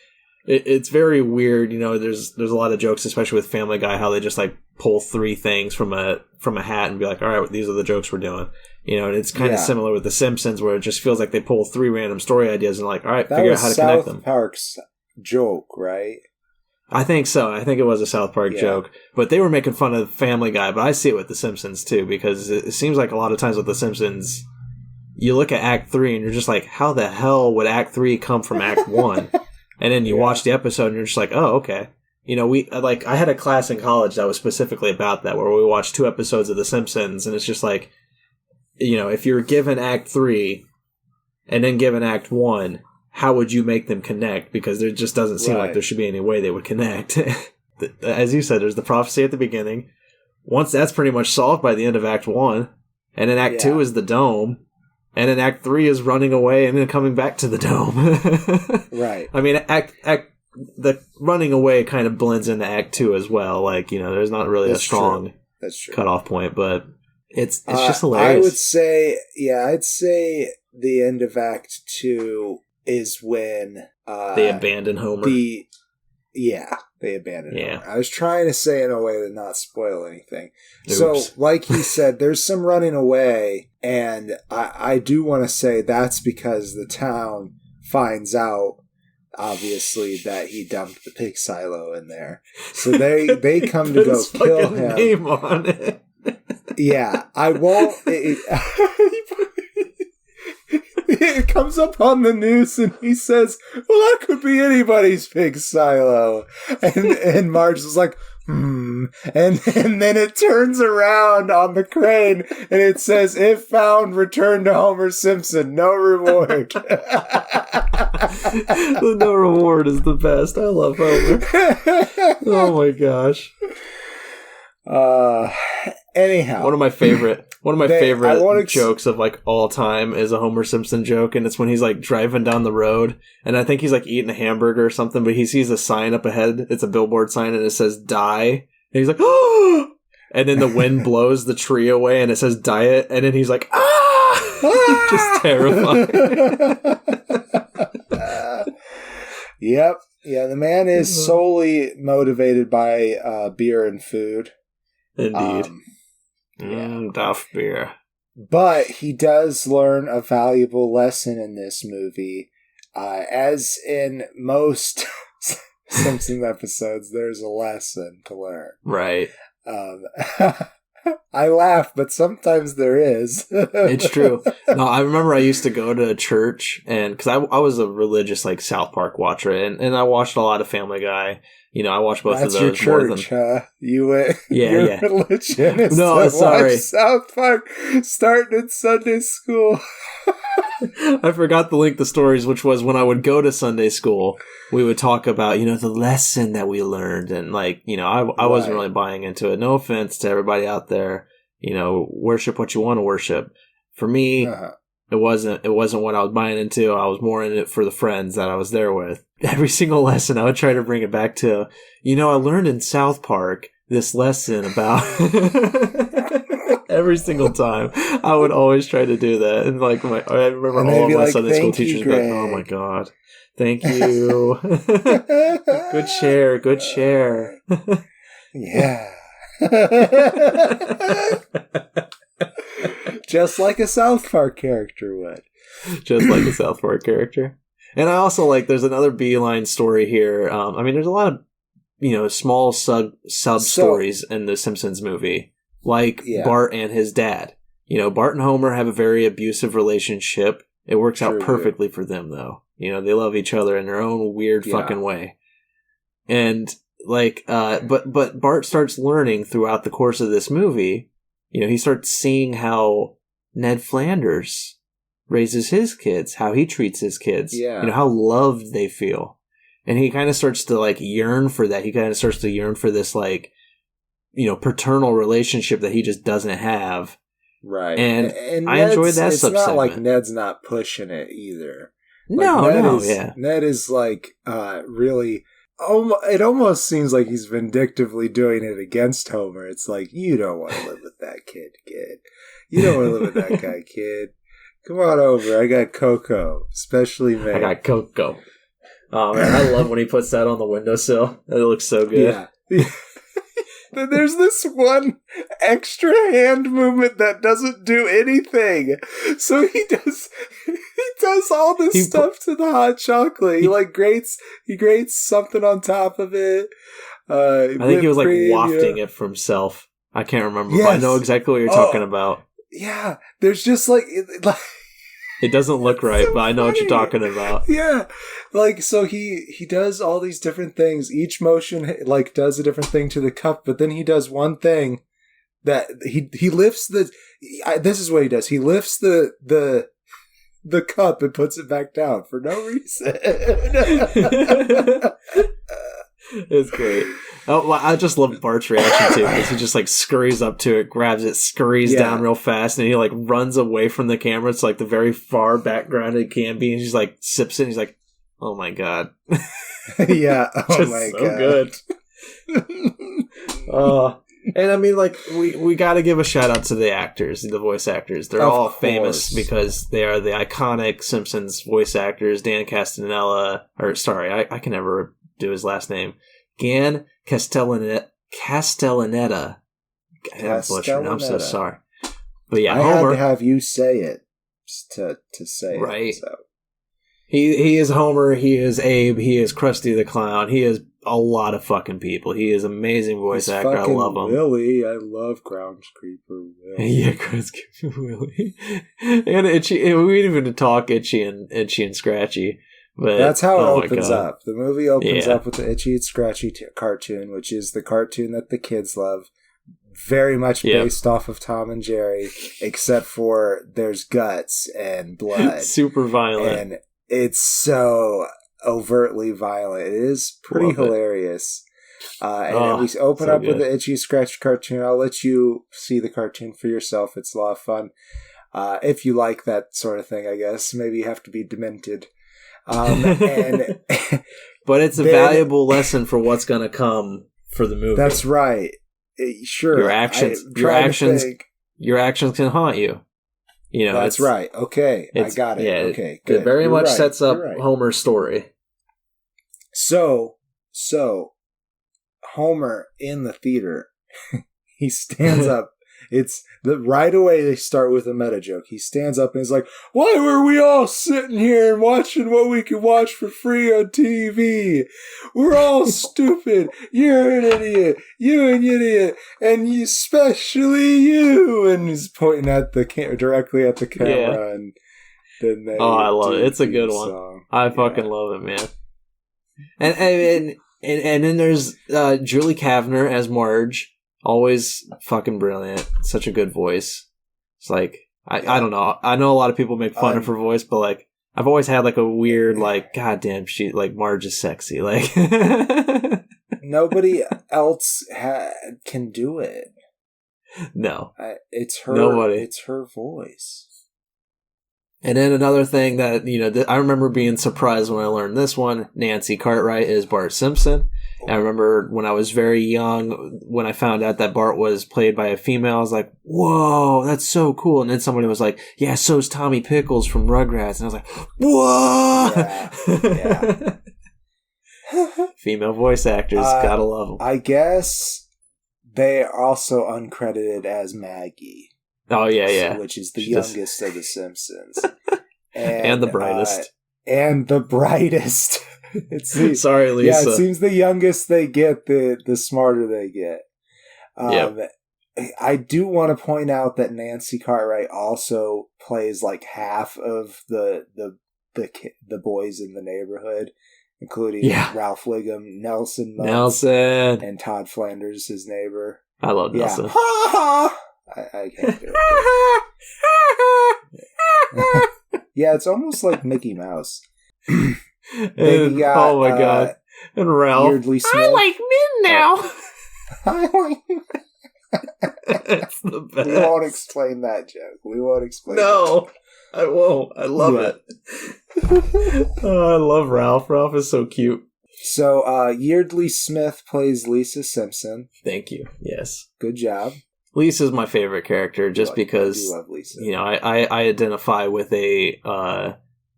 it's very weird. You know, there's a lot of jokes, especially with Family Guy, how they just like pull 3 things from a hat and be like, all right, these are the jokes we're doing. You know, and it's kind of similar with The Simpsons, where it just feels like they pull 3 random story ideas and like, all right, figure out how to connect them. That was South Park's joke, right? I think so. I think it was a South Park joke. But they were making fun of Family Guy, but I see it with The Simpsons too, because it seems like a lot of times with The Simpsons, you look at Act 3 and you're just like, how the hell would Act 3 come from Act 1? And then you watch the episode and you're just like, oh, okay. You know, I had a class in college that was specifically about that, where we watched 2 episodes of The Simpsons, and it's just like, you know, if you're given Act 3 and then given Act 1, how would you make them connect? Because there just doesn't seem like there should be any way they would connect. As you said, there's the prophecy at the beginning. Once that's pretty much solved by the end of Act 1, and then Act 2 is the dome, and then Act 3 is running away and then coming back to the dome. Right. I mean, the running away kind of blends into Act 2 as well. Like, you know, there's not really a strong cutoff point, but It's just hilarious. I'd say the end of Act 2 is when they abandon Homer. They abandon Homer. I was trying to say it in a way to not spoil anything. Oops. So, like he said, there's some running away, and I do want to say that's because the town finds out, obviously, that he dumped the pig silo in there. So they come to go kill him. Name on it. Yeah, I won't. It comes up on the news, and he says, "Well, that could be anybody's pig silo." And Marge is like, "Hmm." And then it turns around on the crane, and it says, "If found, return to Homer Simpson. No reward." The no reward is the best. I love Homer. Oh my gosh. Anyhow, one of my favorite jokes of like all time is a Homer Simpson joke, and it's when he's like driving down the road, and I think he's like eating a hamburger or something, but he sees a sign up ahead. It's a billboard sign, and it says "die," and he's like, "Oh!" And then the wind blows the tree away, and it says "diet," and then he's like, "Ah!" Just terrifying. Yep. Yeah, the man is solely motivated by beer and food. Indeed. Duff beer. But he does learn a valuable lesson in this movie. As in most Simpsons episodes, there's a lesson to learn. Right. I laugh, but sometimes there is. It's true. No, I remember I used to go to church, and because I was a religious like South Park watcher, and I watched a lot of Family Guy. You know, I watched both of those. That's your church, huh? You went. Yeah, religion is no, sorry. South Park starting in Sunday school. I forgot to link the stories, which was when I would go to Sunday school, we would talk about, the lesson that we learned. And like, I wasn't really buying into it. No offense to everybody out there, worship what you want to worship. For me, it wasn't what I was buying into. I was more in it for the friends that I was there with. Every single lesson, I would try to bring it back to, I learned in South Park this lesson about... Every single time, I would always try to do that, and like I remember all of my Sunday school teachers going, "Oh my god, thank you, good share." Yeah, just like a South Park character would. Just like a South Park character, and I also like. There's another beeline story here. There's a lot of small sub stories in the Simpsons movie. Like Bart and his dad. Bart and Homer have a very abusive relationship. It works out perfectly for them, though. They love each other in their own weird fucking way. And, like, but Bart starts learning throughout the course of this movie. He starts seeing how Ned Flanders raises his kids, how he treats his kids. Yeah. How loved they feel. And he kind of starts to, like, yearn for that. He kind of starts to yearn for this, like, paternal relationship that he just doesn't have. Right. And I enjoyed that It's not like Ned's not pushing it either. Ned is like really... it almost seems like he's vindictively doing it against Homer. It's like, you don't want to live with that kid. You don't want to live with that guy, kid. Come on over. I got cocoa, specially made. I got cocoa. Oh, man, I love when he puts that on the windowsill. It looks so good. Yeah. There's this one extra hand movement that doesn't do anything. So he does all this stuff to the hot chocolate. He grates something on top of it. I think he was like wafting it for himself. I can't remember, but I know exactly what you're talking about. Yeah, there's just like it doesn't look right, but I know what you're talking about. Yeah. So he does all these different things. Each motion, does a different thing to the cup, but then he does one thing that he lifts this is what he does. He lifts the cup and puts it back down for no reason. It's great. Oh, well, I just love Bart's reaction too, because he just scurries up to it, grabs it, scurries down real fast, and he runs away from the camera. It's the very far background it can be, and he's sips it, and he's like, "Oh my god." Yeah. Oh my god. Good. And I mean, like, we got to give a shout out to the actors, the voice actors. They're all famous because they are the iconic Simpsons voice actors. Dan Castellaneta, I can never do his last name. Dan Castellaneta. I'm so sorry. But yeah, Homer. I had to have you say it to say right. it. So. He is Homer, he is Abe, he is Krusty the Clown, he is a lot of fucking people. He is an amazing voice actor. I love him. Willie, I love Groundskeeper Willie. Yeah, Groundskeeper Willie. And Itchy, and we didn't even talk Itchy and Scratchy. But that's how it opens up. The movie opens up with the Itchy and Scratchy cartoon, which is the cartoon that the kids love. Very much based off of Tom and Jerry, except for there's guts and blood. Super violent. And it's so overtly violent. It is pretty hilarious. And we open up with the Itchy Scratch cartoon. I'll let you see the cartoon for yourself. It's a lot of fun. If you like that sort of thing, I guess. Maybe you have to be demented. And but it's a valuable lesson for what's going to come for the movie. That's right. Sure. Your actions can haunt you. You know, that's right. Okay, I got it. Yeah, okay, good. It very much sets up Homer's story. So Homer in the theater, he stands up. It's right away they start with a meta joke. He stands up and he's like, "Why were we all sitting here and watching what we could watch for free on TV? We're all stupid. You're an idiot. You're an idiot. And especially you." And he's pointing at the directly at the camera. And then they I love it. It's a good one. Song. I fucking love it, man. And then there's Julie Kavner as Marge. Always fucking brilliant. Such a good voice. It's like, I don't know. I know a lot of people make fun of her voice, but like, I've always had like a weird, like, goddamn, Marge is sexy. Like, nobody else can do it. No. It's her. Nobody. It's her voice. And then another thing that, I remember being surprised when I learned this one, Nancy Cartwright is Bart Simpson. I remember when I was very young, when I found out that Bart was played by a female, I was like, whoa, that's so cool. And then somebody was like, yeah, so's Tommy Pickles from Rugrats. And I was like, whoa! Yeah. Female voice actors, gotta love them. I guess they are also uncredited as Maggie. Oh, yeah. Which is the youngest of the Simpsons. And the brightest. Sorry, Lisa. Yeah, it seems the youngest they get, the smarter they get. I do want to point out that Nancy Cartwright also plays like half of the boys in the neighborhood, including Ralph Wiggum, Nelson, and Todd Flanders, his neighbor. I love Nelson. I can't do it. Yeah, it's almost like Mickey Mouse. Oh my god! And Ralph, Weirdly Smith. I like men now. I like. It's the best. We won't explain that joke. No, I won't. I love it. Oh, I love Ralph. Ralph is so cute. So, Yeardley Smith plays Lisa Simpson. Thank you. Yes. Good job. Lisa's my favorite character just because, I do love Lisa. I identify with a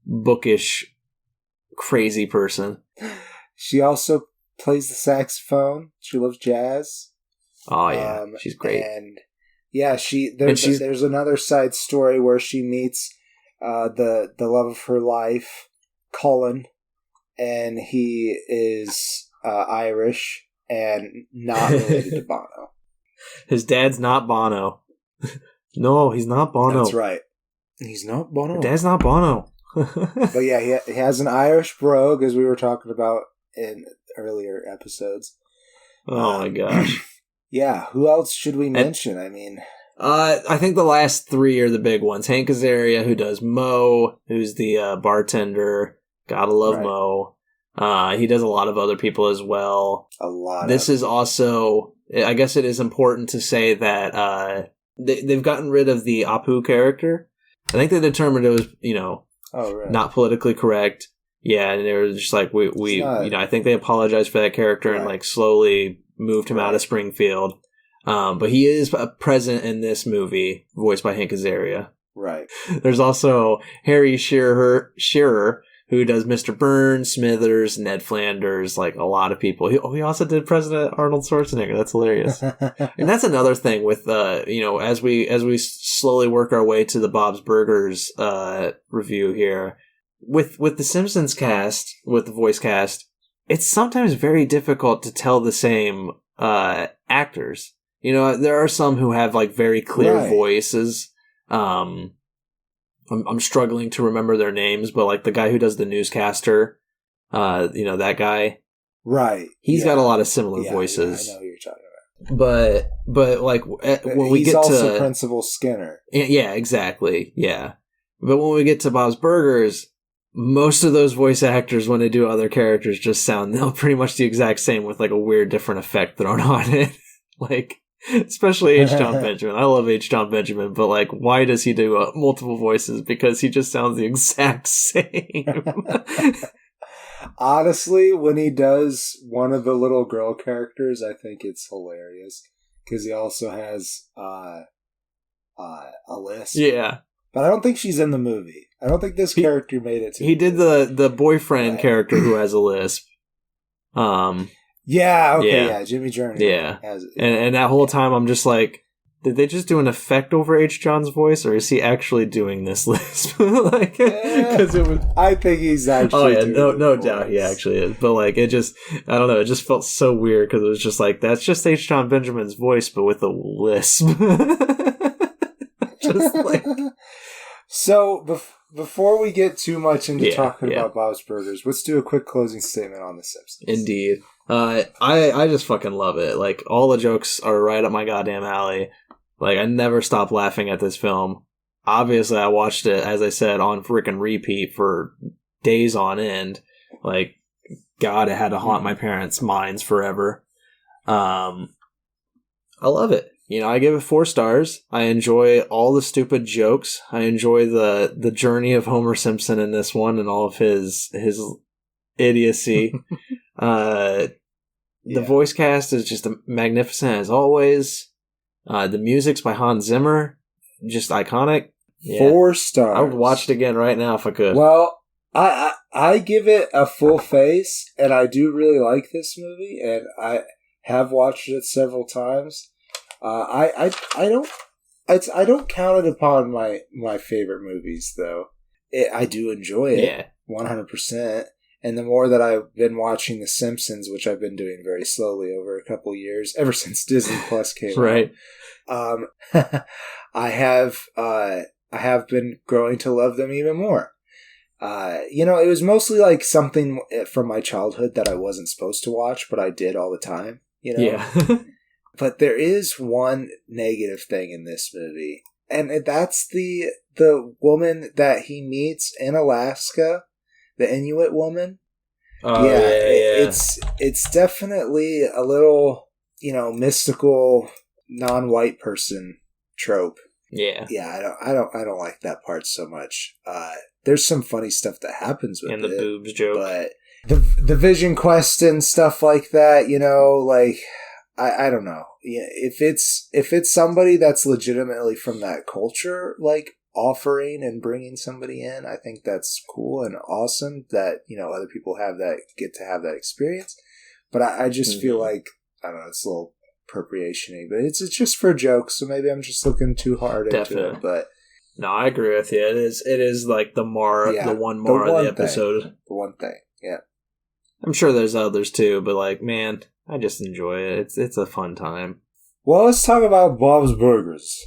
bookish, crazy person. She also plays the saxophone. She loves jazz. Oh, yeah. She's great. And, yeah, there's another side story where she meets the love of her life, Cullen, and he is Irish and not related to Bono. His dad's not Bono. No, he's not Bono. That's right. He's not Bono. His dad's not Bono. But yeah, he has an Irish brogue, as we were talking about in earlier episodes. Oh my gosh. Yeah, who else should we mention? I think the last three are the big ones. Hank Azaria, who does Mo, who's the bartender. Gotta love Mo. He does a lot of other people as well. This is also, I guess it is important to say that they've gotten rid of the Apu character. I think they determined it was, not politically correct. Yeah, and they were just like, I think they apologized for that character and like slowly moved him out of Springfield. But he is present in this movie, voiced by Hank Azaria. Right. There's also Harry Shearer, who does Mr. Burns, Smithers, Ned Flanders, like a lot of people. He also did President Arnold Schwarzenegger. That's hilarious. And that's another thing with, as we slowly work our way to the Bob's Burgers review here, with the Simpsons cast, with the voice cast, it's sometimes very difficult to tell the same actors. There are some who have like very clear voices. I'm struggling to remember their names, but like the guy who does the newscaster, that guy, right? He's got a lot of similar voices. I know who you're talking about. But like when we get also to Principal Skinner, yeah, exactly, yeah. But when we get to Bob's Burgers, most of those voice actors, when they do other characters, just sound pretty much the exact same with like a weird different effect thrown on it, like. Especially H. John Benjamin. I love H. John Benjamin, but like, why does he do multiple voices? Because he just sounds the exact same. Honestly, when he does one of the little girl characters, I think it's hilarious because he also has a lisp. Yeah, but I don't think she's in the movie. I don't think this character made it to. He did the boyfriend character who has a lisp. Yeah, okay, yeah, Jimmy Journey. Yeah. And that whole time I'm just like, did they just do an effect over H. John's voice, or is he actually doing this lisp? Like, because it was. I think he's actually. Oh yeah, no doubt he actually is. But like, I don't know, it just felt so weird because it was just like, that's just H. John Benjamin's voice, but with a lisp. Just like. So before we get too much into talking about Bob's Burgers, let's do a quick closing statement on The Simpsons. Indeed. I just fucking love it. Like, all the jokes are right up my goddamn alley. Like, I never stop laughing at this film. Obviously, I watched it, as I said, on frickin' repeat for days on end. Like, God, it had to haunt my parents' minds forever. I love it. I give it 4 stars. I enjoy all the stupid jokes. I enjoy the journey of Homer Simpson in this one and all of his idiocy. The voice cast is just magnificent as always. The music's by Hans Zimmer, just iconic. 4 stars. I would watch it again right now if I could. Well, I give it a full face, and I do really like this movie, and I have watched it several times. I don't count it upon my favorite movies though. I do enjoy it, 100%. And the more that I've been watching The Simpsons, which I've been doing very slowly over a couple years, ever since Disney Plus came out, I have been growing to love them even more. It was mostly like something from my childhood that I wasn't supposed to watch, but I did all the time. Yeah. But there is one negative thing in this movie, and that's the woman that he meets in Alaska. The Inuit woman. It's definitely a little, mystical non-white person trope. Yeah. Yeah, I don't like that part so much. There's some funny stuff that happens with it. And the boobs joke. But the Vision Quest and stuff like that, like I don't know. Yeah, if it's somebody that's legitimately from that culture, like offering and bringing somebody in, I think that's cool and awesome that other people get to have that experience. But I just feel like, I don't know, it's a little appropriation-y, but it's just for jokes, so maybe I'm just looking too hard into it. But no, I agree with you. It is like the one Mara of the episode. The one thing, yeah. I'm sure there's others too, but like, man, I just enjoy it. It's a fun time. Well, let's talk about Bob's Burgers.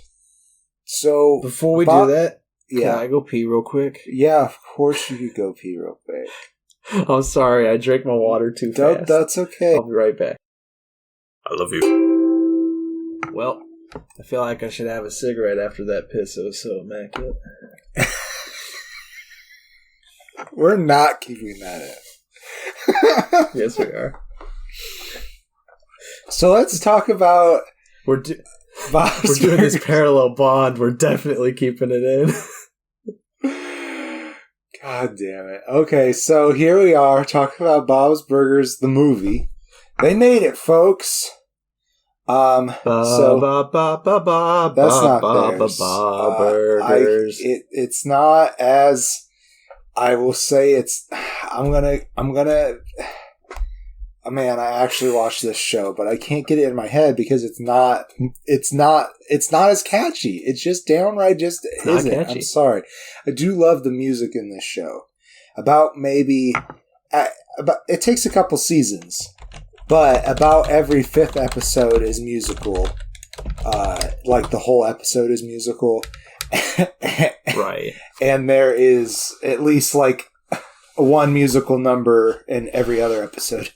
So before we do that, can I go pee real quick? Yeah, of course you could go pee real quick. I'm sorry, I drank my water too fast. That's okay. I'll be right back. I love you. Well, I feel like I should have a cigarette after that piss. It was so immaculate. We're not keeping that in. Yes, we are. So let's talk about... We're doing this parallel bond. We're definitely keeping it in. God damn it. Okay, so here we are talking about Bob's Burgers, the movie. They made it, folks. So that's not theirs. Burgers. It's not as, I will say it's, man, I actually watched this show, but I can't get it in my head because it's not as catchy. It's just downright just isn't. Catchy. I'm sorry. I do love the music in this show. It takes a couple seasons, but about every 5th episode is musical. Like the whole episode is musical. Right. And there is at least like one musical number in every other episode.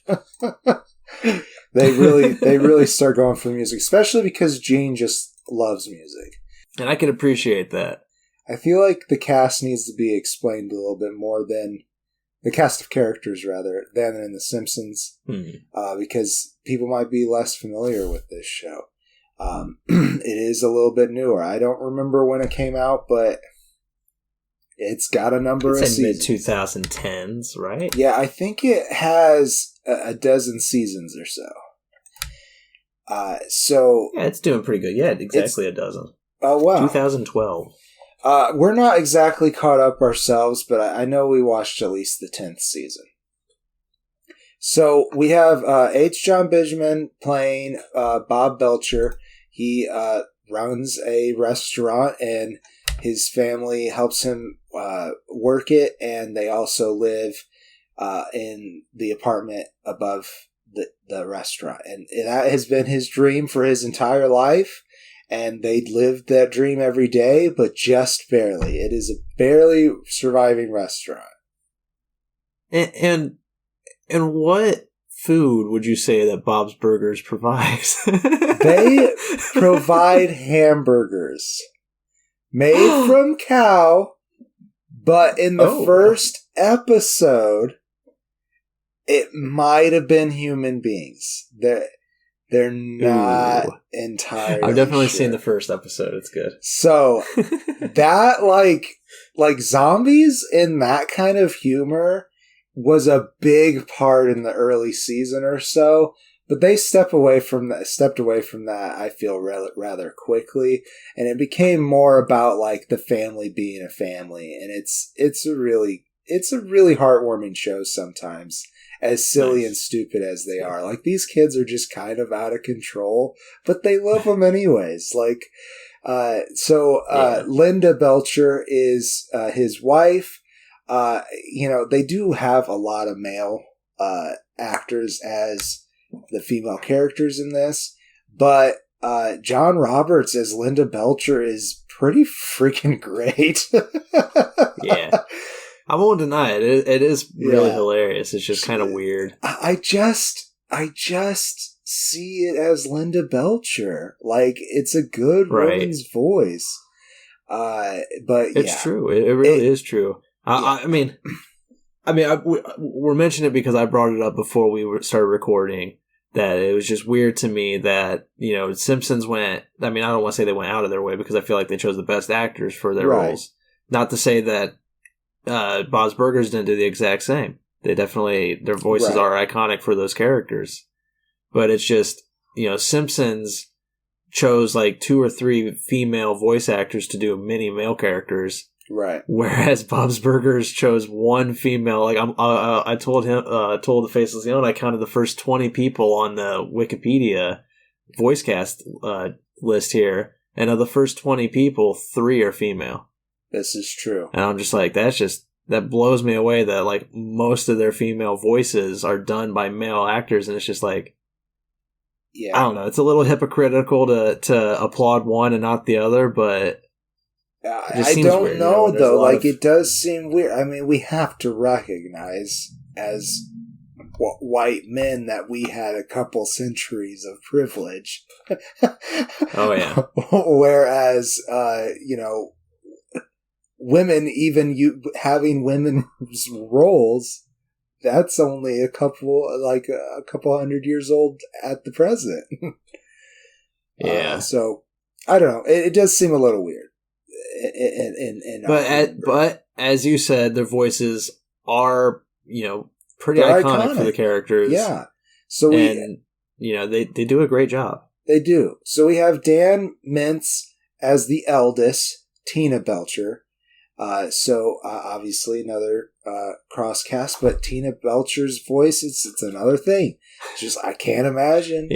They really start going for the music, especially because Gene just loves music. And I can appreciate that. I feel like the cast needs to be explained a little bit more than the cast of characters, rather, than in The Simpsons, because people might be less familiar with this show. It is a little bit newer. I don't remember when it came out, but it's got a number of seasons. Mid-2010s, right? Yeah, I think it has a dozen seasons or so. Yeah, it's doing pretty good. Yeah, exactly a dozen. Oh, wow. 2012. We're not exactly caught up ourselves, but I know we watched at least the 10th season. So we have H. John Bidgman playing Bob Belcher. He runs a restaurant, and his family helps him work it, and they also live in the apartment above the restaurant. And that has been his dream for his entire life. And they lived that dream every day, but just barely. It is a barely surviving restaurant. And what food would you say that Bob's Burgers provides? They provide hamburgers made from cow, but in the first episode, it might have been human beings. They're not entirely I've definitely seen the first episode. It's good. So that like zombies in that kind of humor was a big part in the early season or so, but they stepped away from that, I feel, rather quickly, and it became more about like the family being a family, and it's a really heartwarming show sometimes. As silly and stupid as they are. Like, these kids are just kind of out of control, but they love them anyways. Like, Linda Belcher is his wife. They do have a lot of male actors as the female characters in this, but John Roberts as Linda Belcher is pretty freaking great. Yeah. I won't deny it. It is really hilarious. It's just kind of weird. I just see it as Linda Belcher. Like, it's a good woman's voice. But it's true. It really is true. I mean, we're mentioning it because I brought it up before we started recording. That it was just weird to me that, Simpsons went. I mean, I don't want to say they went out of their way because I feel like they chose the best actors for their roles. Not to say that Bob's Burgers didn't do the exact same. They definitely, their voices are iconic for those characters. But it's just, Simpsons chose like 2 or 3 female voice actors to do many male characters. Right. Whereas Bob's Burgers chose 1 female. Like I told the Faceless I counted the first 20 people on the Wikipedia voice cast list here, and of the first 20 people, 3 are female. This is true. And I'm just like, that blows me away that like most of their female voices are done by male actors, and it's just like, I don't know, it's a little hypocritical to applaud one and not the other, but I don't know though. Like, it does seem weird. I mean, we have to recognize as white men that we had a couple centuries of privilege. Oh yeah. Whereas, women, even having women's roles, that's only a couple hundred years old at the present. Yeah. So I don't know. It does seem a little weird. But as you said, their voices are pretty iconic for the characters. Yeah. So they do a great job. They do. So we have Dan Mintz as the eldest, Tina Belcher. Obviously another cross cast, but Tina Belcher's voice, it's another thing. It's just, I can't imagine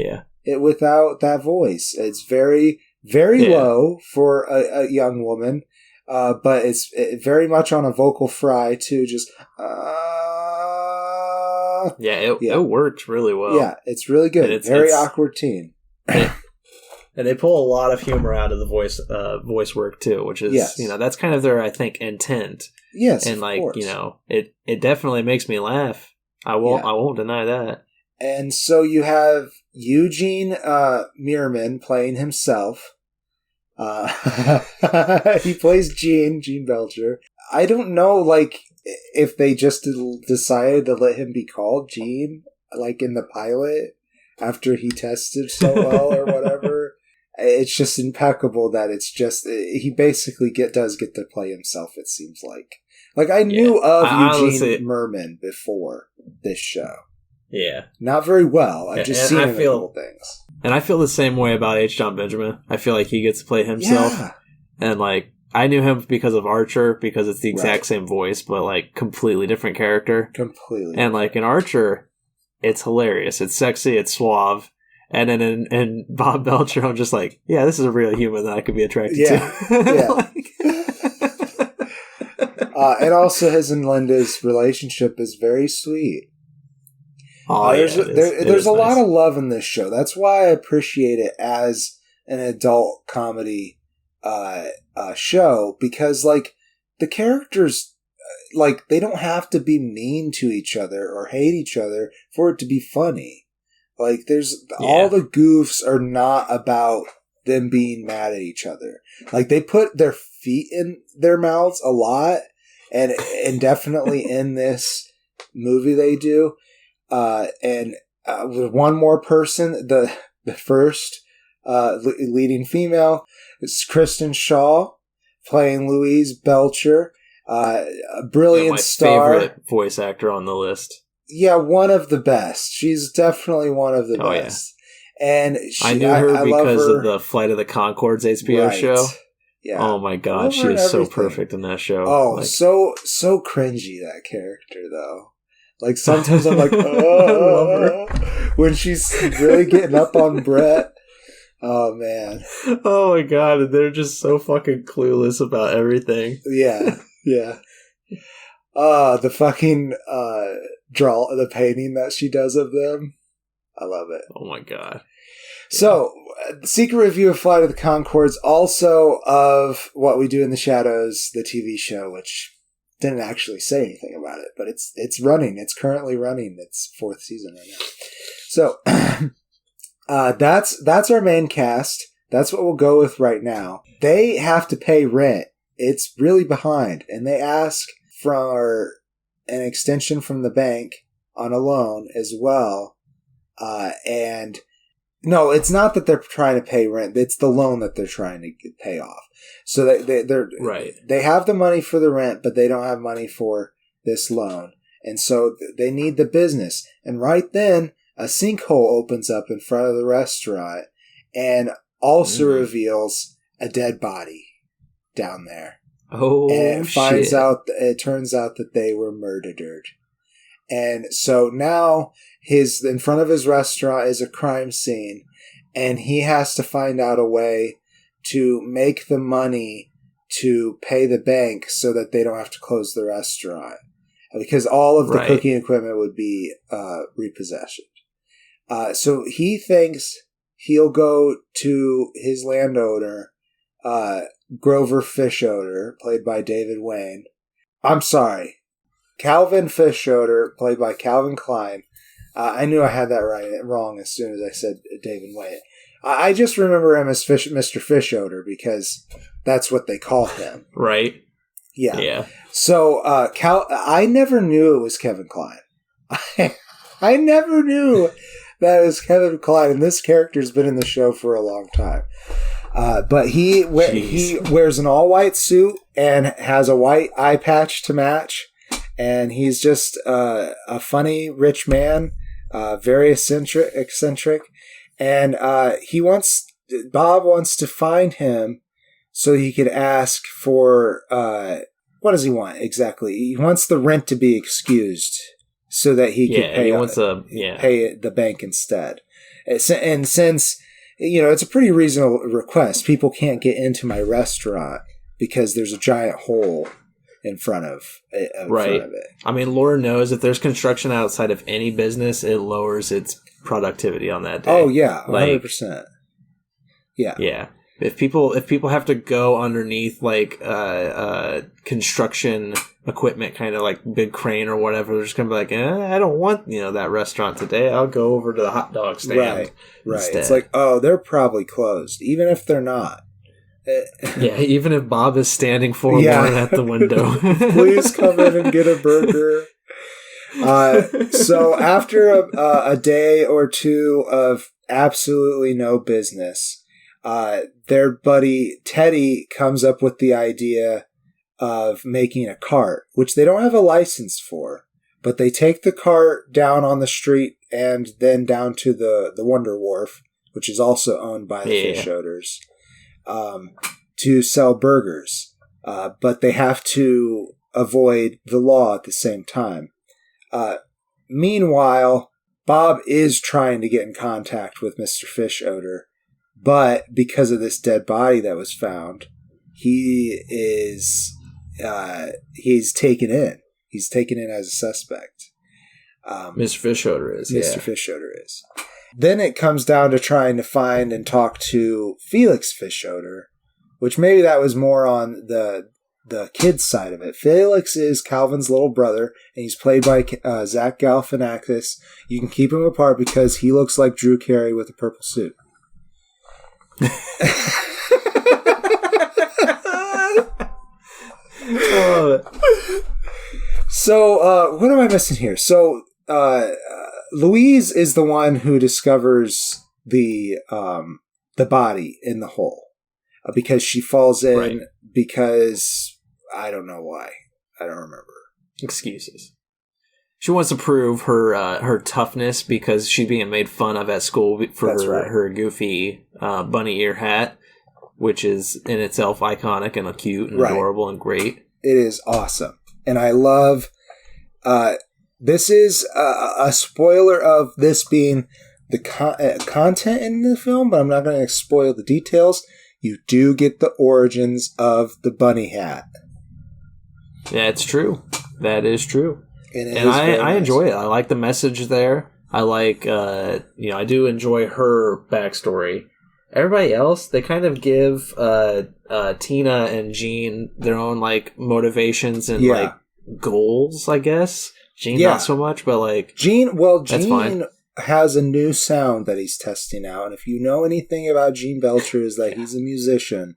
it without that voice. It's very, very low for a young woman, but it's very much on a vocal fry too. Just it worked really well. Yeah, it's really good. It's very awkward teen. And they pull a lot of humor out of the voice work too, which is that's kind of their, I think, intent. Yes, and of course. It definitely makes me laugh. I won't deny that. And so you have Eugene Meerman playing himself. He plays Gene Belcher. I don't know, if they just decided to let him be called Gene, in the pilot after he tested so well or whatever. It's just impeccable that it's just, he basically does get to play himself, it seems like. I knew of Eugene Merman before this show. Yeah. Not very well. I've just seen him in a couple things. And I feel the same way about H. John Benjamin. I feel like he gets to play himself. Yeah. And, I knew him because of Archer, because it's the exact same voice, but, completely different character. Completely. And, in Archer, it's hilarious. It's sexy. It's suave. And then in Bob Belcher, I'm just this is a real human that I could be attracted to. And also his and Linda's relationship is very sweet. There's a lot of love in this show. That's why I appreciate it as an adult comedy show, because the characters, they don't have to be mean to each other or hate each other for it to be funny. All the goofs are not about them being mad at each other. They put their feet in their mouths a lot, and definitely in this movie they do. With one more person, the first leading female is Kristen Shaw playing Louise Belcher, a brilliant star. Favorite voice actor on the list. Yeah, one of the best. She's definitely one of the best. Yeah. And I knew her because of the Flight of the Conchords HBO show. Yeah. Oh my god, she is so perfect in that show. Oh, so cringy, that character though. Sometimes I'm oh, when she's really getting up on Brett. Oh man. Oh my god, and they're just so fucking clueless about everything. Yeah. The fucking the painting that she does of them. I love it. Oh my god. So, secret review of Flight of the Conchords, also of What We Do in the Shadows, the TV show, which didn't actually say anything about it, but it's running. It's currently running. It's 4th season right now. So, that's our main cast. That's what we'll go with right now. They have to pay rent. It's really behind, and they ask for an extension from the bank on a loan as well. And no, it's not that they're trying to pay rent. It's the loan that they're trying to pay off. So they're right. They have the money for the rent, but they don't have money for this loan. And so they need the business. And right then, a sinkhole opens up in front of the restaurant and also reveals a dead body down there. Oh, and it turns out that they were murdered. And so now in front of his restaurant is a crime scene, and he has to find out a way to make the money to pay the bank so that they don't have to close the restaurant, because all of the cooking equipment would be repossessed. So he thinks he'll go to his landowner, Grover Fischoeder, played by David Wayne. I'm sorry, Calvin Fischoeder, played by Calvin Klein. I knew I had that wrong as soon as I said David Wayne. I just remember him as Mr. Fischoeder because that's what they call him. Right. Yeah. So I never knew it was Kevin Kline. I never knew that it was Kevin Kline, and this character's been in the show for a long time. But he wears an all-white suit and has a white eye patch to match, and he's just a funny rich man, very eccentric, And Bob wants to find him so he could ask for, what does he want exactly? He wants the rent to be excused so that he can pay the bank instead. And since, it's a pretty reasonable request, people can't get into my restaurant because there's a giant hole in front of it. I mean, Laura knows if there's construction outside of any business, it lowers its productivity on that day. Oh yeah, 100%. Yeah. If people have to go underneath like construction equipment, kind of like big crane or whatever, they're just gonna be like, I don't want that restaurant today. I'll go over to the hot dog stand. Right. Instead. It's like, they're probably closed, even if they're not. Yeah, even if Bob is standing forlorn at the window. Please come in and get a burger. So after a day or two of absolutely no business, their buddy Teddy comes up with the idea of making a cart, which they don't have a license for, but they take the cart down on the street and then down to the Wonder Wharf, which is also owned by the Fish Odors, to sell burgers. But they have to avoid the law at the same time. Meanwhile, Bob is trying to get in contact with Mr. Fish Odor, but because of this dead body that was found, he's taken in. He's taken in as a suspect. Mr. Fish Odor is. Mr. Fish Odor is. Then it comes down to trying to find and talk to Felix Fish Odor, which maybe that was more on the kid's side of it. Felix is Calvin's little brother, and he's played by Zach Galifianakis. You can keep him apart because he looks like Drew Carey with a purple suit. So, what am I missing here? So, Louise is the one who discovers the body in the hole because she falls in because I don't know why. I don't remember. Excuses. She wants to prove her toughness because she's being made fun of at school for her goofy bunny ear hat, which is in itself iconic and cute and adorable and great. It is awesome. And I love... this is a spoiler of this being the content in the film, but I'm not going to spoil the details. You do get the origins of the bunny hat. That's true. That is true. And I enjoy it. I like the message there. I like, I do enjoy her backstory. Everybody else, they kind of give Tina and Jean their own like motivations and like goals, I guess. Jean not so much, but like Jean has a new sound that he's testing out, and if you know anything about Gene Belcher, is that he's a musician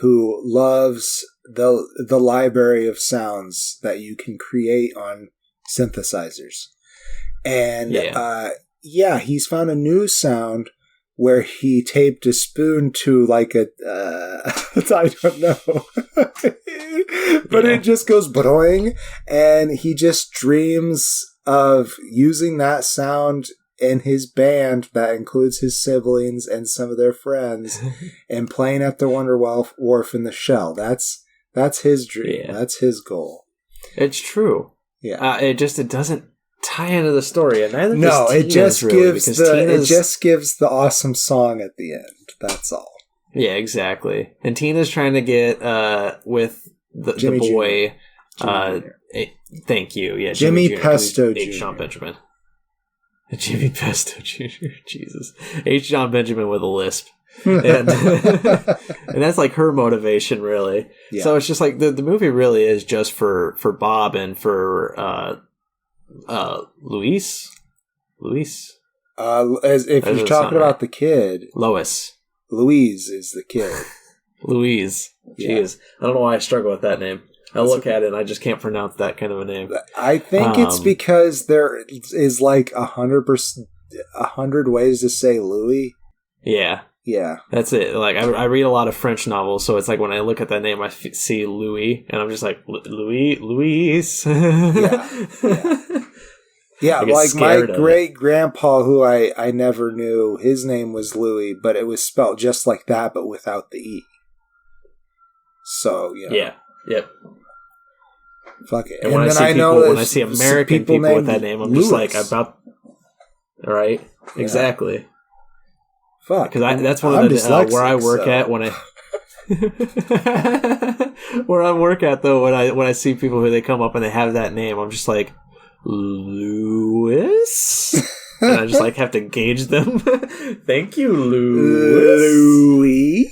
who loves the library of sounds that you can create on synthesizers. And he's found a new sound where he taped a spoon to like a I don't know. But it just goes boing, and he just dreams of using that sound in his band that includes his siblings and some of their friends and playing at the Wonder Wharf in the Shell. That's his dream. Yeah. That's his goal. It's true. Yeah. It doesn't tie into the story, and neither it just gives the awesome song at the end. That's all. Yeah, exactly. And Tina's trying to get with the boy. Thank you. Yeah, Jimmy Pesto Jr. H. John Benjamin. Jimmy Pesto Jr. Jesus. H. John Benjamin with a lisp. And that's like her motivation, really. Yeah. So it's just like the movie really is just for Bob and for Luis. If you're talking about the kid, Louise is the kid. Louise. Jeez. I don't know why I struggle with that name. I look at it and I just can't pronounce that kind of a name. I think it's because there is like 100 ways to say Louis. Yeah. Yeah. That's it. Like I read a lot of French novels, so it's like when I look at that name, I see Louis, and I'm just like, Louise. Yeah. Yeah, I get like my scared of it. great grandpa, who I never knew, his name was Louis, but it was spelled just like that, but without the E. So, you know. Yeah. Yep. Fuck it. And when I see American people with that name, I'm Louis. just like, about. All right. Yeah. Exactly. Fuck. Because that's one of the where I work at when I. Where I work at though, when I see people who they come up and they have that name, I'm just like, Louis, and I just like have to gauge them. Thank you, Louis.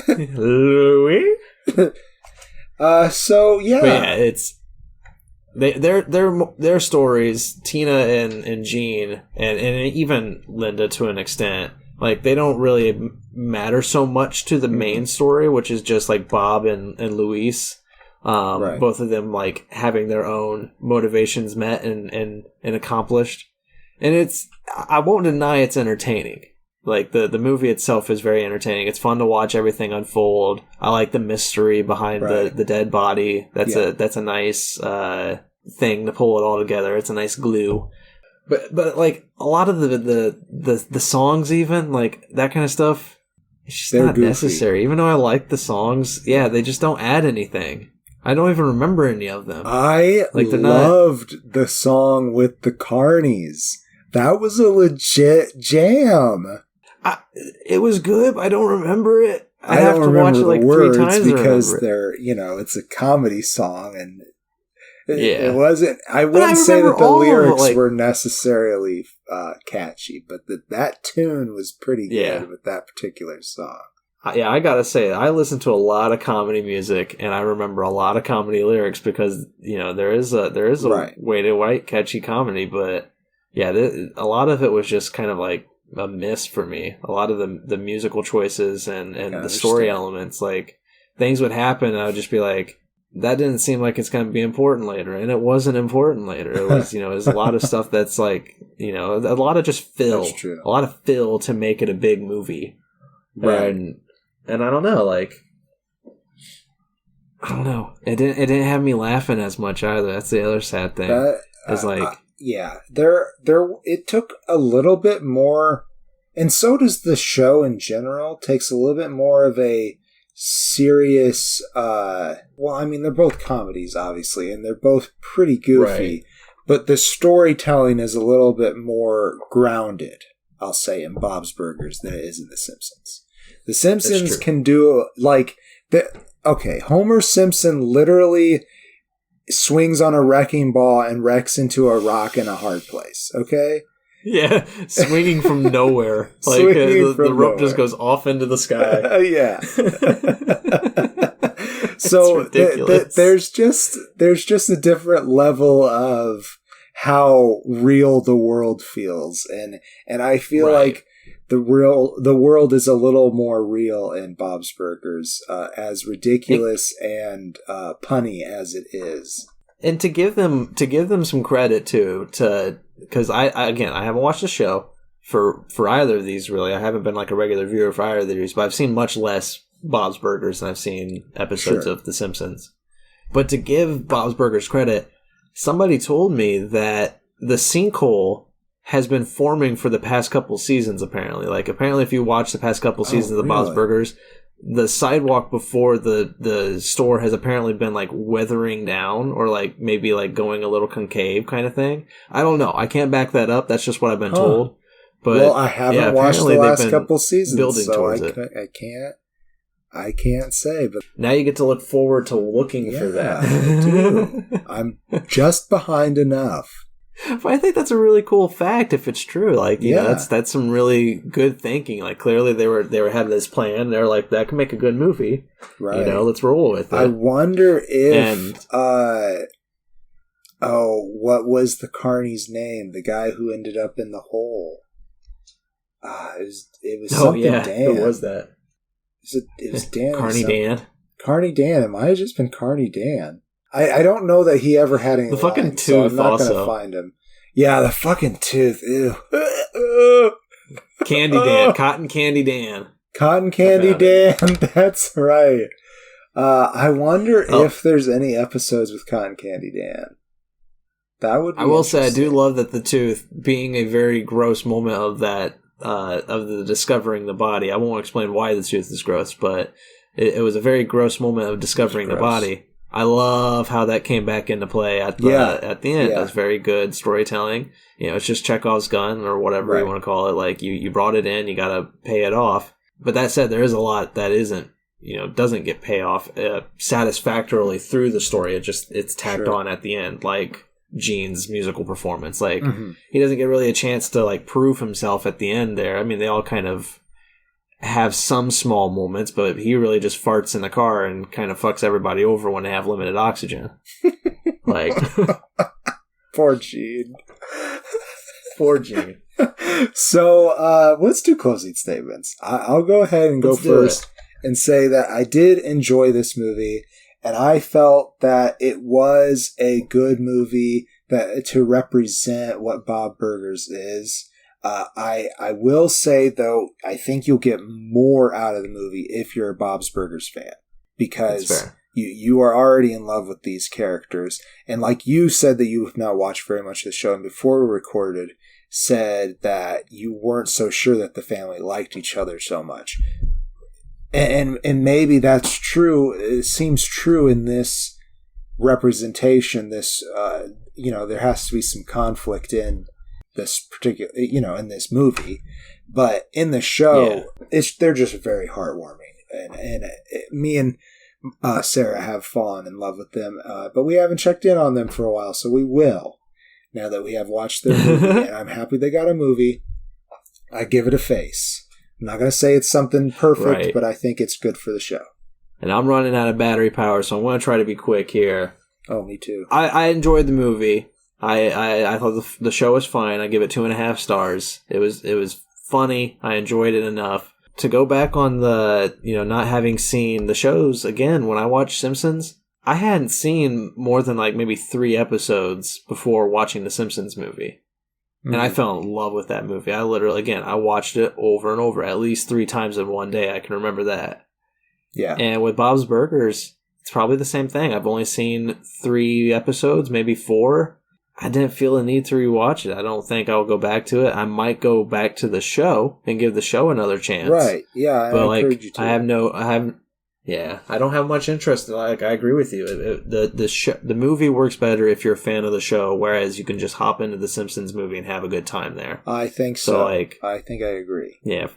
Louis. So yeah, but yeah, it's their stories. Tina and Jean and even Linda to an extent. Like, they don't really matter so much to the main story, which is just, like, Bob and Luis. Right. Both of them, like, having their own motivations met and accomplished. And I won't deny it's entertaining. Like, the movie itself is very entertaining. It's fun to watch everything unfold. I like the mystery behind the dead body. That's a nice thing to pull it all together. It's a nice glue. But like a lot of the songs, even like that kind of stuff, it's just not goofy. Necessary. Even though I like the songs, they just don't add anything. I don't even remember any of them. I loved the song with the Carnies. That was a legit jam. It was good, but I don't remember it. I have to watch it like 3 times because they're, it's a comedy song and. It wasn't. I wouldn't say that the lyrics were necessarily catchy, but that tune was pretty good with that particular song. I gotta say, I listen to a lot of comedy music, and I remember a lot of comedy lyrics because there is a way to write catchy comedy, but a lot of it was just kind of like a miss for me. A lot of the musical choices and the story elements, like things would happen, and I would just be like, that didn't seem like it's going to be important later, and it wasn't important later. It was, there's a lot of stuff that's like, a lot of just fill, a lot of fill to make it a big movie, right? And I don't know, like, I don't know, it didn't have me laughing as much either. That's the other sad thing. It's like, it took a little bit more, and so does the show in general. Takes a little bit more of a serious, they're both comedies, obviously, and they're both pretty goofy, but the storytelling is a little bit more grounded, I'll say, in Bob's Burgers than it is in The Simpsons. The Simpsons can do, Homer Simpson literally swings on a wrecking ball and wrecks into a rock in a hard place, okay? Yeah, swinging from nowhere. Like the rope just goes off into the sky. Yeah. So there's just a different level of how real the world feels, and I feel like the world is a little more real in Bob's Burgers, as ridiculous and punny as it is. And to give them some credit too, because I haven't watched the show for either of these really. I haven't been like a regular viewer for either of these, but I've seen much less Bob's Burgers than I've seen episodes of The Simpsons. But to give Bob's Burgers credit, somebody told me that the sinkhole has been forming for the past couple seasons. Apparently, if you watch the past couple seasons of Bob's Burgers, the sidewalk before the store has apparently been like weathering down, or like maybe like going a little concave kind of thing. I don't know. I can't back that up. That's just what I've been told. But I haven't watched the last couple seasons, so I can't say. But now you get to look forward to looking for that. I do. I'm just behind enough. But I think that's a really cool fact if it's true. Like, you know, that's some really good thinking. Like, clearly they were having this plan. They're like, that can make a good movie. Right. You know, let's roll with it. I wonder if what was the Carney's name? The guy who ended up in the hole. It was something Dan. Who was that? It was Dan. Carney Dan. Carney Dan. It might have just been Carney Dan. I don't know that he ever had any. The fucking lines, tooth. So I'm not going to find him. Yeah, the fucking tooth. Ew. Candy Dan. Cotton Candy Dan. Cotton Candy Dan. That's right. I wonder if there's any episodes with Cotton Candy Dan. That would be I will say I do love that the tooth being a very gross moment of that, of the discovering the body. I won't explain why the tooth is gross, but it was a very gross moment of discovering the body. I love how that came back into play at the end. Yeah. That's very good storytelling. It's just Chekhov's gun or whatever you want to call it. Like you brought it in, you got to pay it off. But that said, there is a lot that isn't, doesn't get payoff satisfactorily through the story. It's tacked on at the end, like Gene's musical performance. Like he doesn't get really a chance to like prove himself at the end there. I mean, they all kind of have some small moments, but he really just farts in the car and kind of fucks everybody over when they have limited oxygen. Like, poor Gene. Poor Gene. So, let's do closing statements. I'll go ahead and go first and say that I did enjoy this movie, and I felt that it was a good movie to represent what Bob Burgers is. I will say, though, I think you'll get more out of the movie if you're a Bob's Burgers fan, because you are already in love with these characters. And like you said that you have not watched very much of the show, and before we recorded, said that you weren't so sure that the family liked each other so much. And maybe that's true. It seems true in this representation. This, there has to be some conflict in this particular, in this movie, but in the show, they're just very heartwarming, and me and Sarah have fallen in love with them, but we haven't checked in on them for a while, so we will now that we have watched their movie, and I'm happy they got a movie. I give it a face. I'm not going to say it's something perfect, but I think it's good for the show. And I'm running out of battery power, so I'm going to try to be quick here. Oh, me too. I enjoyed the movie. I thought the show was fine. I give it 2.5 stars. It was funny. I enjoyed it enough to go back on the, not having seen the shows again. When I watched Simpsons, I hadn't seen more than like maybe 3 episodes before watching the Simpsons movie. And I fell in love with that movie. I watched it over and over, at least 3 times in one day. I can remember that. Yeah. And with Bob's Burgers, it's probably the same thing. I've only seen 3 episodes, maybe 4. I didn't feel a need to rewatch it. I don't think I'll go back to it. I might go back to the show and give the show another chance. Right. Yeah. But I encourage you to. I don't have much interest. Like, I agree with you. The movie works better if you're a fan of the show, whereas you can just hop into the Simpsons movie and have a good time there. I think so. I think I agree. Yeah.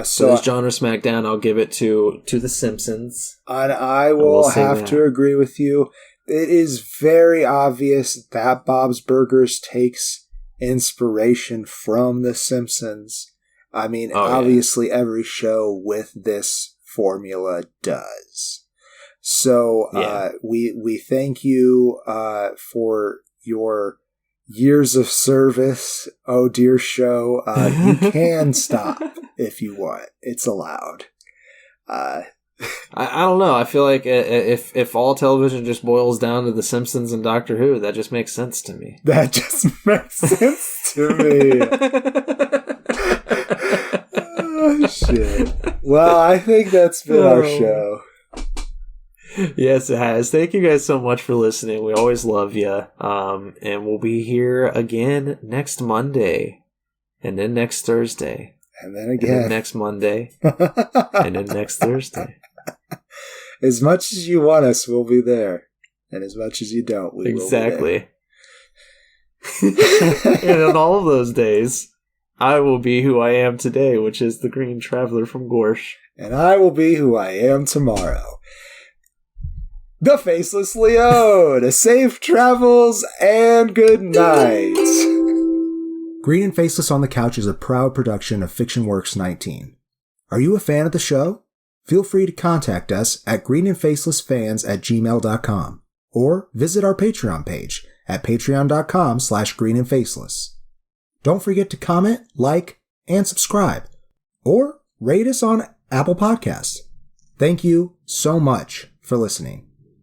So this genre Smackdown, I'll give it to the Simpsons. And I will have to agree with you. It is very obvious that Bob's Burgers takes inspiration from The Simpsons. I mean, obviously every show with this formula does. So we thank you for your years of service. Oh dear show. You can stop if you want. It's allowed. I don't know. I feel like if all television just boils down to The Simpsons and Doctor Who, that just makes sense to me. That just makes sense to me. Oh, shit. Well, I think that's been our show. Yes, it has. Thank you guys so much for listening. We always love you. And we'll be here again next Monday. And then next Thursday. And then again. And then next Monday. And then next Thursday. As much as you want us, we'll be there. And as much as you don't, we will be there. And on all of those days, I will be who I am today, which is the Green Traveler from Gorsh. And I will be who I am tomorrow. The Faceless Leone. Safe travels and good night. Green and Faceless on the Couch is a proud production of FictionWorks 19. Are you a fan of the show? Feel free to contact us at greenandfacelessfans@gmail.com or visit our Patreon page at patreon.com/greenandfaceless. Don't forget to comment, like, and subscribe, or rate us on Apple Podcasts. Thank you so much for listening.